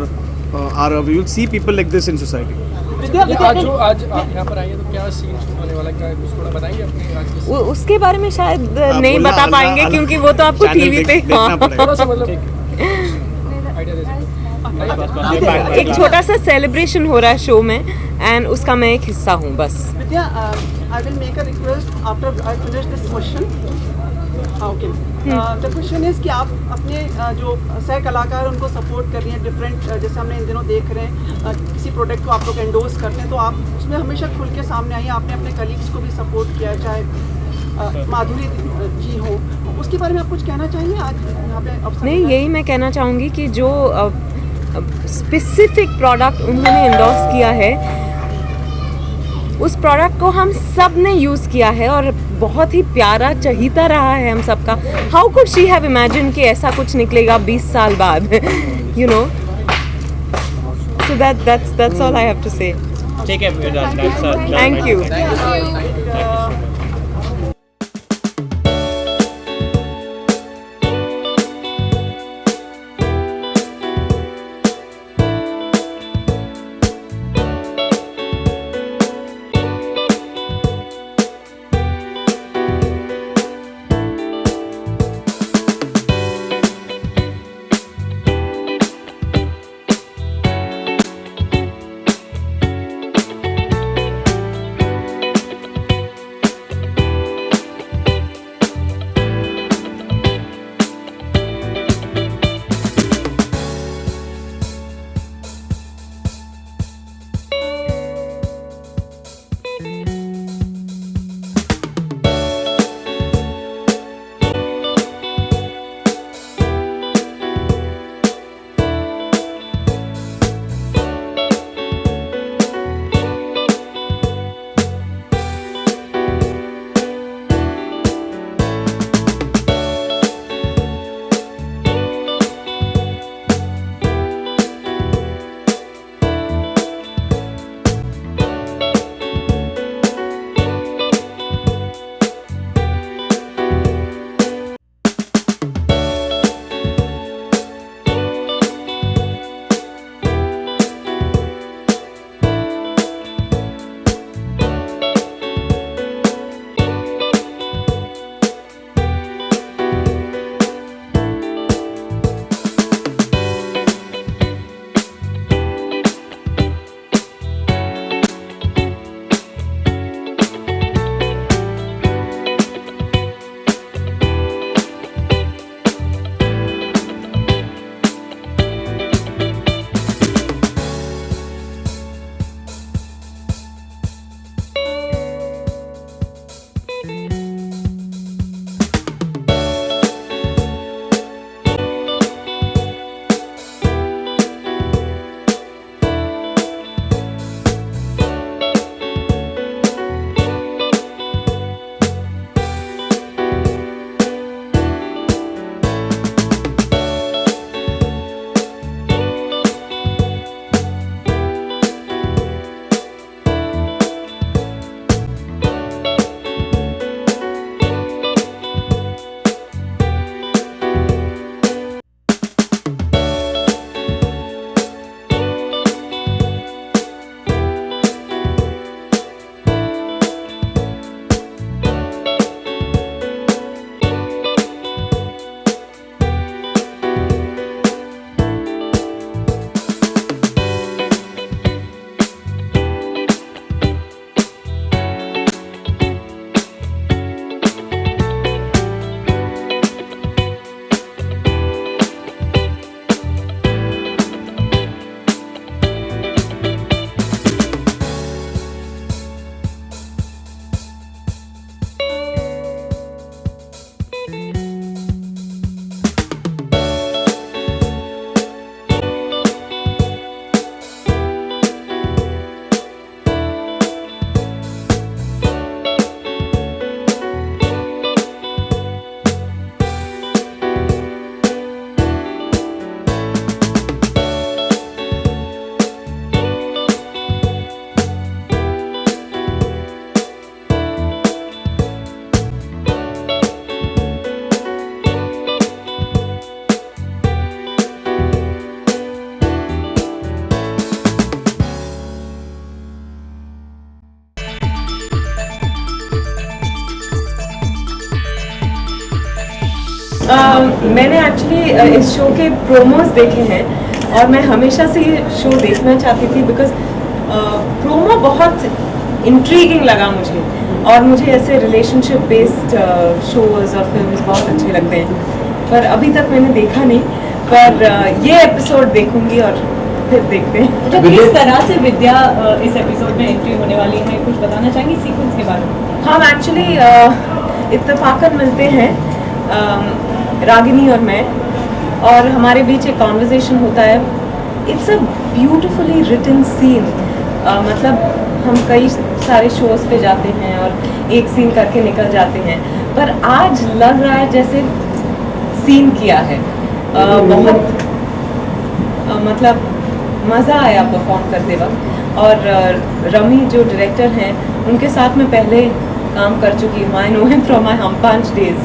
[SPEAKER 11] Arav, you will see people like this in society.
[SPEAKER 12] आज आप यहाँ पर आइए तो क्या सीन होने वाला, क्या कुछ थोड़ा बताएंगे अपने आज के?
[SPEAKER 4] उसके बारे में शायद नहीं बता पाएंगे क्योंकि वो तो आपको टीवी पे
[SPEAKER 12] थोड़ा सा मतलब
[SPEAKER 4] एक छोटा सा सेलिब्रेशन हो रहा है शो में एंड उसका मैं एक हिस्सा हूँ बस।
[SPEAKER 14] Vidya, I will make a request after I finish this question. Okay, the question is कि आप अपने जो सह कलाकार उनको सपोर्ट कर रही हैं डिफरेंट, जैसे हमने इन दिनों देख रहे हैं किसी प्रोडक्ट को आप लोग एंडोर्स करते हैं, तो आप उसमें हमेशा खुल के सामने आइए। आपने अपने कलीग्स को भी सपोर्ट किया, चाहे माधुरी जी हो, उसके बारे में आप कुछ कहना चाहिए आज यहाँ पे अवसर?
[SPEAKER 4] नहीं, यही मैं कहना चाहूँगी कि जो स्पेसिफिक प्रोडक्ट उन्होंने एंडोर्स किया है उस प्रोडक्ट को हम सब ने यूज़ किया है और बहुत ही प्यारा चहीता रहा है हम सबका। How could she have imagine कि ऐसा कुछ निकलेगा 20 साल बाद, you know. So that's all I have to say.
[SPEAKER 15] Take care.
[SPEAKER 4] Thank you. मैंने एक्चुअली इस शो के प्रोमोज देखे हैं और मैं हमेशा से ये शो देखना चाहती थी बिकॉज प्रोमो बहुत इंट्रीगिंग लगा मुझे और मुझे ऐसे रिलेशनशिप बेस्ड शोज और फिल्म्स बहुत अच्छे लगते हैं, पर अभी तक मैंने देखा नहीं, पर ये एपिसोड देखूंगी और फिर देखते हैं।
[SPEAKER 16] तो किस तरह से विद्या इस एपिसोड में एंट्री होने वाली है, कुछ बताना चाहेंगी सीक्वेंस के बारे में?
[SPEAKER 4] हम एक्चुअली इत्तेफाकन मिलते हैं रागिनी और मैं, और हमारे बीच एक कॉन्वर्जेशन होता है। It's a beautifully written scene, मतलब हम कई सारे शोज पे जाते हैं और एक सीन करके निकल जाते हैं, पर आज लग रहा है जैसे सीन किया है। बहुत मतलब मज़ा आया परफॉर्म करते वक्त, और रमी जो डायरेक्टर हैं उनके साथ मैं पहले काम कर चुकी हूँ, I know him from my हम 5 डेज,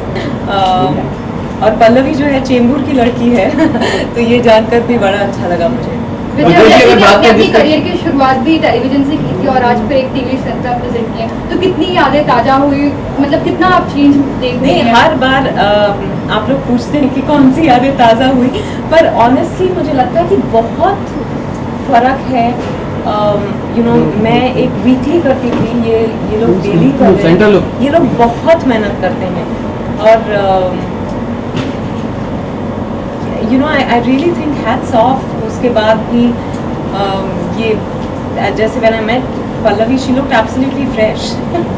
[SPEAKER 4] और पल्लवी जो है चेंबूर की लड़की है तो ये जानकर भी बड़ा अच्छा लगा मुझे।
[SPEAKER 10] आपने अपनी करियर की शुरुआत भी टेलीविजन से की थी और आज फिर एक टीवी सेट पर प्रेजेंट किया, तो कितनी यादें ताजा हुई, मतलब कितना आप चेंज देखते हैं?
[SPEAKER 4] हर बार आप लोग पूछते हैं कि कौन सी यादें ताज़ा हुई, पर ऑनेस्टली मुझे लगता है कि बहुत फ़र्क है। मैं एक वीकली करती थी, ये लोग डेली कर रहे हैं, ये लोग बहुत मेहनत करते हैं, और I really think hats off। उसके बाद भी ये जैसे when I met Pallavi, she looked absolutely fresh।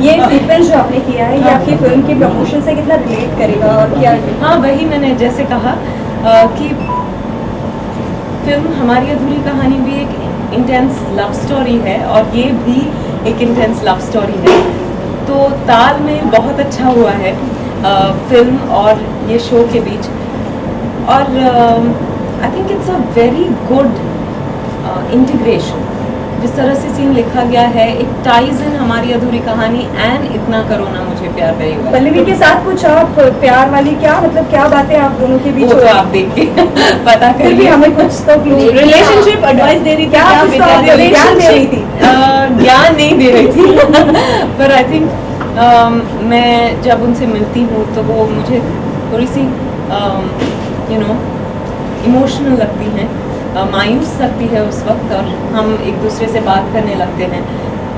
[SPEAKER 16] ये सीक्वेंस जो आपने किया है, ये आपकी फिल्म के प्रमोशन से कितना रिलेट करेगा और क्या?
[SPEAKER 4] हाँ, वही मैंने जैसे कहा कि फिल्म हमारी अधूरी कहानी भी एक इंटेंस लव स्टोरी है और ये भी एक इंटेंस लव स्टोरी है, तो ताल में बहुत अच्छा हुआ है फिल्म और ये शो के बीच, और I think it's a very good integration. जिस तरह से सीन लिखा गया है, एक टाइज इन हमारी अधूरी कहानी एंड इतना करो ना मुझे प्यार करेगा।
[SPEAKER 16] पल्लवी के साथ कुछ आप प्यार वाली क्या मतलब क्या बातें आप दोनों के बीच?
[SPEAKER 4] वो तो आप देख के पता
[SPEAKER 16] फिर भी
[SPEAKER 4] करिए।
[SPEAKER 16] हमें कुछ तो रिलेशनशिप एडवाइस दे रही थी, क्या ज्ञान दे रही थी?
[SPEAKER 4] ज्ञान नहीं दे रही थी पर आई थिंक मैं जब उनसे मिलती हूँ तो वो मुझे थोड़ी सी इमोशनल लगती हैं, मायूस लगती है उस वक्त, और हम एक दूसरे से बात करने लगते हैं,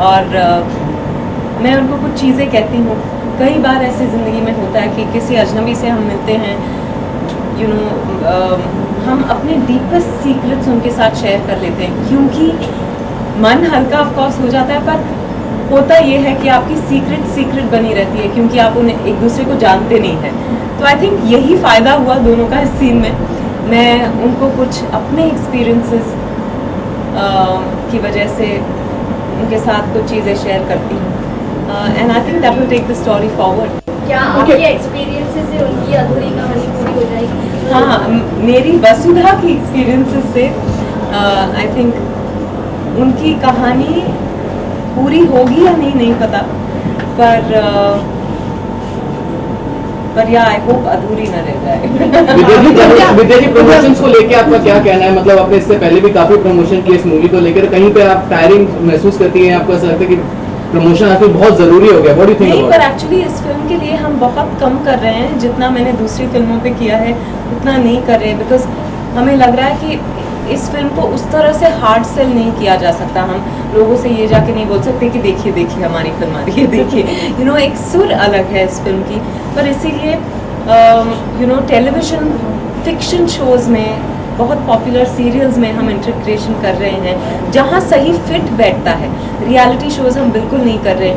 [SPEAKER 4] और मैं उनको कुछ चीज़ें कहती हूँ। कई बार ऐसे ज़िंदगी में होता है कि किसी अजनबी से हम मिलते हैं, हम अपने डीपेस्ट सीक्रेट्स उनके साथ शेयर कर लेते हैं, क्योंकि मन हल्का ऑफ कोर्स हो जाता है, पर होता ये है कि आपकी सीक्रेट बनी रहती है, क्योंकि आप उन्हें एक दूसरे को जानते नहीं हैं। तो आई थिंक यही फ़ायदा हुआ दोनों का इस सीन में। मैं उनको कुछ अपने एक्सपीरियंसेस की वजह से उनके साथ कुछ चीज़ें शेयर करती हूँ, and I think that will take the story forward.
[SPEAKER 10] क्या आपके एक्सपीरियंसेस से उनकी अधूरी कहानी पूरी हो जाएगी?
[SPEAKER 4] हाँ, मेरी वसुधा की एक्सपीरियंसेस से आई थिंक उनकी कहानी पूरी होगी या नहीं पता, पर या आई होप अधूरी न रह जाए।
[SPEAKER 12] विद्या जी प्रमोशंस को लेके आपका क्या कहना है? मतलब आपने इससे पहले भी काफी प्रमोशन किए इस मूवी को लेकर, कहीं पे आप टायरिंग महसूस करती हैं? आपको ऐसा लगता है कि प्रमोशन आजकल बहुत जरूरी हो गया? What do you think?
[SPEAKER 4] नहीं, पर एक्चुअली इस फिल्म के लिए हम बहुत कम कर रहे हैं, जितना मैंने दूसरी फिल्मों पे किया है उतना नहीं कर रहे, बिकॉज हमें लग रहा है कि इस फिल्म को उस तरह से हार्ड सेल नहीं किया जा सकता। हम लोगों से ये जाके नहीं बोल सकते कि देखिए हमारी फिल्म आ रही है, देखिए एक सुर अलग है इस फिल्म की। पर इसीलिए टेलीविज़न फिक्शन शोज़ में, बहुत पॉपुलर सीरियल्स में हम इंटीग्रेशन कर रहे हैं जहाँ सही फिट बैठता है। रियलिटी शोज़ हम बिल्कुल नहीं कर रहे,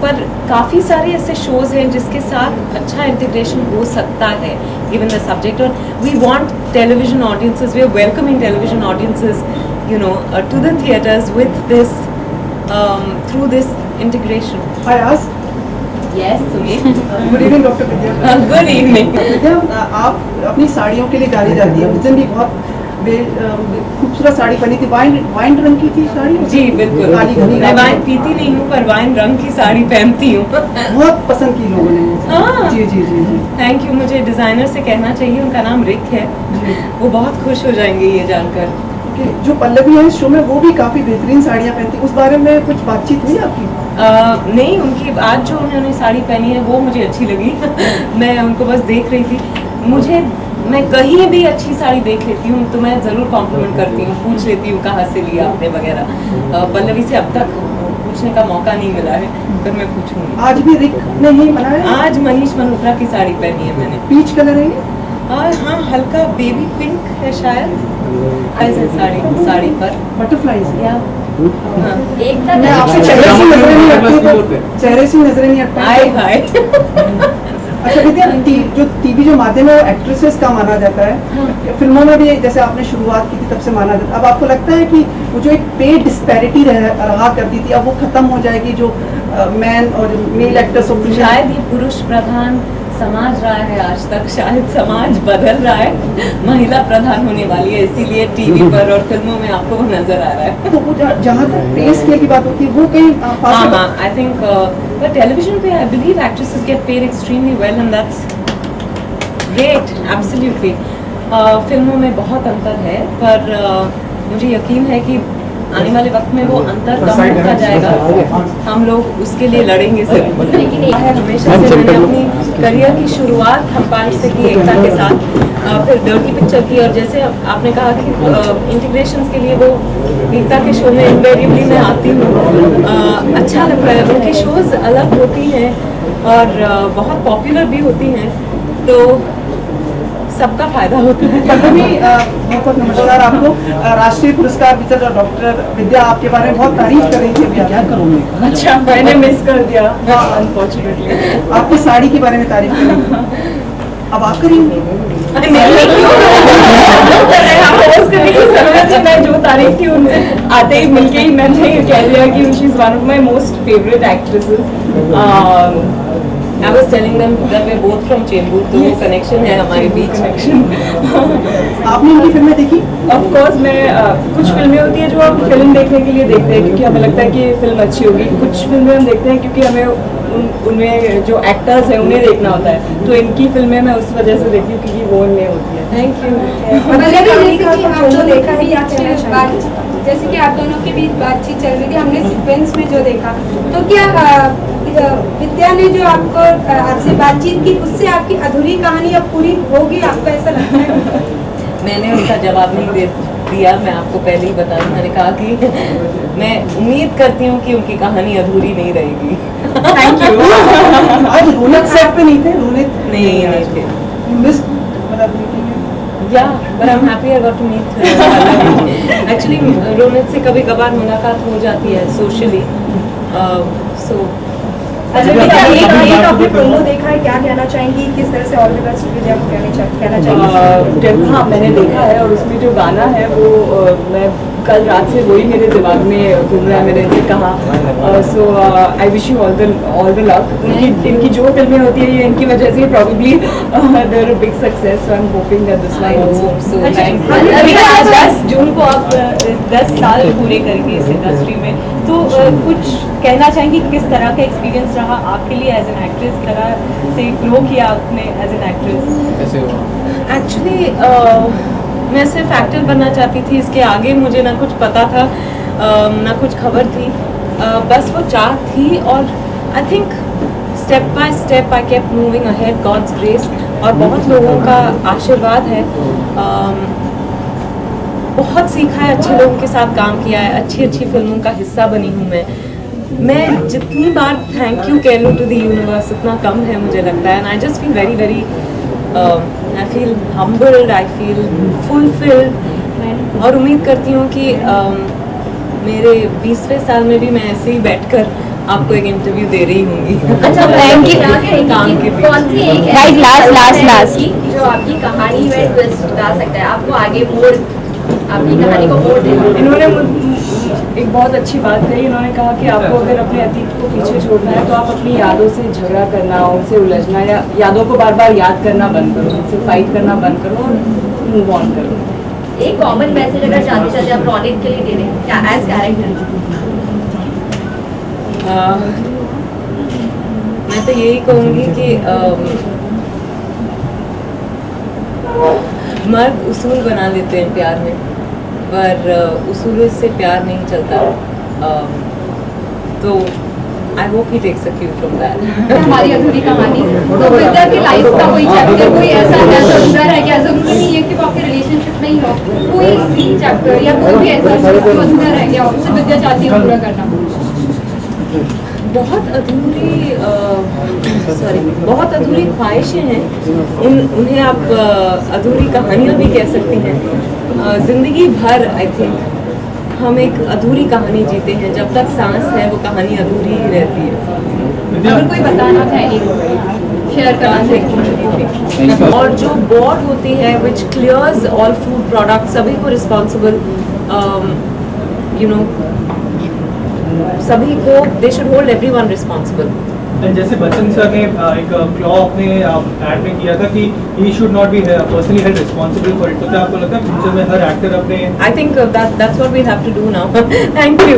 [SPEAKER 4] पर काफ़ी सारे ऐसे शोज़ हैं जिसके साथ अच्छा इंटीग्रेशन हो सकता है गिवन द सब्जेक्ट, और we want television audiences, we are welcoming television audiences to the theatres with this through this integration.
[SPEAKER 14] Hi, As.
[SPEAKER 4] Yes, Sumi.
[SPEAKER 14] Good evening, Dr. Vidya.
[SPEAKER 4] Good evening.
[SPEAKER 14] विद्या, आप अपनी साड़ियों के लिए जानी जाती है। उस दिन भी बहुत खूबसूरत साड़ी पहनी थी, वाइन रंग की थी साड़ी।
[SPEAKER 4] जी बिल्कुल,
[SPEAKER 14] काली घनी।
[SPEAKER 4] मैं वाइन पीती नहीं हूँ, पर वाइन रंग की साड़ी पहनती हूँ।
[SPEAKER 14] बहुत पसंद की लोगों ने।
[SPEAKER 4] हाँ,
[SPEAKER 14] जी जी जी जी।
[SPEAKER 4] Thank you. मुझे डिज़ाइनर से कहना चाहिए, उनका नाम रिक है, वो बहुत खुश हो जाएंगे ये जानकर।
[SPEAKER 14] ओके, जो पल्लवी है इस शो में वो भी काफी बेहतरीन साड़ियाँ पहनती, उस बारे में कुछ बातचीत हुई आपकी?
[SPEAKER 4] नहीं, उनकी आज जो उन्होंने साड़ी पहनी है वो मुझे अच्छी लगी मैं उनको बस देख रही थी। मैं कहीं भी अच्छी साड़ी देख लेती हूँ तो मैं ज़रूर कॉम्प्लीमेंट करती हूँ, पूछ लेती हूँ कहाँ से लिया आपने वगैरह। पल्लवी से अब तक पूछने का मौका नहीं मिला है, पर मैं पूछूंगी।
[SPEAKER 14] आज भी रिक ने ही बनाया?
[SPEAKER 4] आज मनीष मल्होत्रा की साड़ी पहनी है मैंने।
[SPEAKER 14] पीच कलर है ये?
[SPEAKER 4] हाँ, हल्का बेबी पिंक है शायद ऐसे साड़ी पर
[SPEAKER 14] बटरफ्लाईज
[SPEAKER 4] या
[SPEAKER 10] एक
[SPEAKER 14] मैं आपसे चेहरे से नजरें नहीं हटती, चेहरे से नजरें नहीं हटती।
[SPEAKER 4] हाय
[SPEAKER 14] अच्छा विद्या, जो टीवी जो माध्यम है वो एक्ट्रेसेस का माना जाता है, फिल्मों में भी जैसे आपने शुरुआत की थी तब से माना जाता है। अब आपको लगता है कि वो जो एक पे डिस्पैरिटी रहा करती थी अब वो खत्म हो जाएगी, जो मैन और मेल एक्टर्स?
[SPEAKER 4] शायद ये पुरुष प्रधान समाज रहा है आज तक, शायद समाज बदल रहा है, महिला प्रधान होने वाली है, इसीलिए टीवी पर और फिल्मों में आपको वो नजर आ रहा है।
[SPEAKER 14] तो वो जहाँ तक पे स्केल की बात होती है वो कहीं
[SPEAKER 4] हाँ, आई थिंक टेलीविजन पे I believe actresses get paid extremely well and that's great, absolutely. फिल्मों में बहुत अंतर है, पर मुझे यकीन है कि आने वाले वक्त में वो अंतर कम होता जाएगा, हम लोग उसके लिए लड़ेंगे जरूर। हमेशा से मैंने अपनी करियर की शुरुआत हम पांच से की एकता के साथ, फिर डर्टी पिक्चर की, और जैसे आपने कहा कि इंटीग्रेशन के लिए वो एकता के शो में इनवेरिएबली मैं आती हूँ। अच्छा लगता है, उनकी शोज अलग होती हैं और बहुत पॉपुलर भी होती हैं, तो सबका फायदा होता है।
[SPEAKER 14] पल्लवी, बहुत नमस्कार आपको। राष्ट्रीय पुरस्कार विजेता डॉक्टर विद्या आपके बारे में बहुत तारीफ कर रही थी अभी। क्या करूँगी?
[SPEAKER 4] अच्छा, मैंने मिस कर दिया अनफॉर्चुनेटली।
[SPEAKER 14] आपकी साड़ी के बारे में तारीफ कर रही थी, अब आप करेंगे?
[SPEAKER 4] मैं जो तारीफ थी उनसे आते ही मिलके ही मैंने कह दिया कि she is one of my most favourite actresses. I was telling them that we're both from Chembur, तो वो कनेक्शन है हमारे बीच।
[SPEAKER 14] आपने इनकी फिल्में देखी?
[SPEAKER 4] ऑफ कोर्स, मैं कुछ फिल्में होती है जो हम फिल्म देखने के लिए देखते हैं क्योंकि हमें लगता है कि ये फिल्म अच्छी होगी, कुछ फिल्में हम देखते हैं क्योंकि हमें उनमें जो एक्टर्स हैं उन्हें देखना होता है, तो इनकी फिल्में मैं उस वजह से देखती हूँ क्योंकि वो उनमें होती है। Thank you.
[SPEAKER 10] जैसे कि आप दोनों के बीच बातचीत चल रही थी, हमने सीक्वेंस में जो देखा, तो क्या विद्या ने जो आपसे बातचीत की उससे आपकी अधूरी कहानी अब पूरी होगी, आपको ऐसा लगता है?
[SPEAKER 4] मैंने उसका जवाब नहीं दिया, मैं आपको पहले ही बता दूं, मैंने कहा कि मैं उम्मीद करती हूँ कि उनकी कहानी अधूरी नहीं रहेगी।
[SPEAKER 14] Thank you. आज रोनित सेट पे नहीं थे? रोनित
[SPEAKER 4] नहीं थे।
[SPEAKER 14] मिस मतलब
[SPEAKER 4] Yeah, but I'm happy I got to meet actually Ronit से कभी कभार मुलाकात हो जाती है सोशली, so
[SPEAKER 10] आपने प्रोमो देखा है, क्या कहना चाहेंगी, किस तरह से ऑल द बेस्ट विद्या को कहना चाहेंगी?
[SPEAKER 4] हाँ, मैंने देखा है और उसमें जो गाना है वो मैं कल रात से वही मेरे दिमाग में घूम रहा है, मैंने इनसे कहा, so I wish you all the luck. इनकी जो फिल्में होती है ये इनकी वजह से probably they're a big success, so I am hoping that this line also. So thanks. 10 जून को आप 10 साल पूरे करेंगे इस इंडस्ट्री में, तो कुछ कहना चाहेंगी किस तरह का एक्सपीरियंस रहा आपके लिए एज एन एक्ट्रेस, तरह से ग्रो किया आपने एज एन एक्ट्रेस? एक्चुअली मैं सिर्फ एक्टर बनना चाहती थी, इसके आगे मुझे ना कुछ पता था ना कुछ खबर थी, बस वो चाह थी, और I think step by step I kept moving ahead, God's grace, और बहुत लोगों का आशीर्वाद है। बहुत सीखा है, अच्छे लोगों के साथ काम किया है, अच्छी फिल्मों का हिस्सा बनी हूँ मैं जितनी बार थैंक यू कह लूँ टू द यूनिवर्स उतना कम है मुझे लगता है, and I just feel very I feel humbled, I feel fulfilled, और उम्मीद करती हूँ कि मेरे 20वें साल में भी मैं ऐसे ही बैठकर आपको एक इंटरव्यू दे रही होंगी।
[SPEAKER 10] अच्छा,
[SPEAKER 4] काम के बीच।
[SPEAKER 10] कौन सी एक लास्ट जो आपकी कहानी में ट्विस्ट ला सकता है, आपको आगे मोड़, आपकी कहानी को मोड़ देना?
[SPEAKER 4] इन्होंने एक बहुत अच्छी बात कही, इन्होंने कहा कि आपको अगर अपने अतीत को पीछे छोड़ना है तो आप अपनी यादों से झगड़ा करना, उनसे उलझना या यादों को बार बार याद करना बंद करो, उनसे फाइट करना बंद करो और मूव ऑन करो।
[SPEAKER 10] एक कॉमन मैसेज अगर जाते आप रोनित के लिए दे दें क्या एज कैरेक्टर?
[SPEAKER 4] मैं तो यही कहूँगी कि मर्द उसूल बना लेते हैं प्यार में,
[SPEAKER 16] पर उसूलों से प्यार नहीं चलता. तो I hope he takes a cue from that.
[SPEAKER 10] हमारी अधूरी कहानी तो विद्या की लाइफ का कोई चैप्टर कोई ऐसा है जो अधूरा रह गया. जरूरी नहीं है कि वो आपके रिलेशनशिप में ही हो. कोई सीन चैप्टर या कोई भी ऐसा चीज जो अधूरा रह गया उससे विद्या चाहती है पूरा करना.
[SPEAKER 16] बहुत अधूरी ख्वाहिशें हैं. उन्हें आप अधूरी कहानियाँ भी कह सकती हैं. जिंदगी भर आई थिंक हम एक अधूरी कहानी जीते हैं. जब तक सांस है वो कहानी अधूरी ही रहती है.
[SPEAKER 10] अगर कोई बताना चाहे शेयर करना चाहिए.
[SPEAKER 16] और जो बोर्ड होती है विच क्लियर्स ऑल फूड प्रोडक्ट सभी को रिस्पॉन्सिबल यू नो सभी को they should hold everyone responsible.
[SPEAKER 12] जैसे बच्चन सर ने एक क्लॉ अपने ऐड में किया था कि he should not be personally held responsible for it. तो क्या आपको लगता है फ्यूचर में हर एक्टर अपने
[SPEAKER 16] I think that's what we have to do now. Thank you.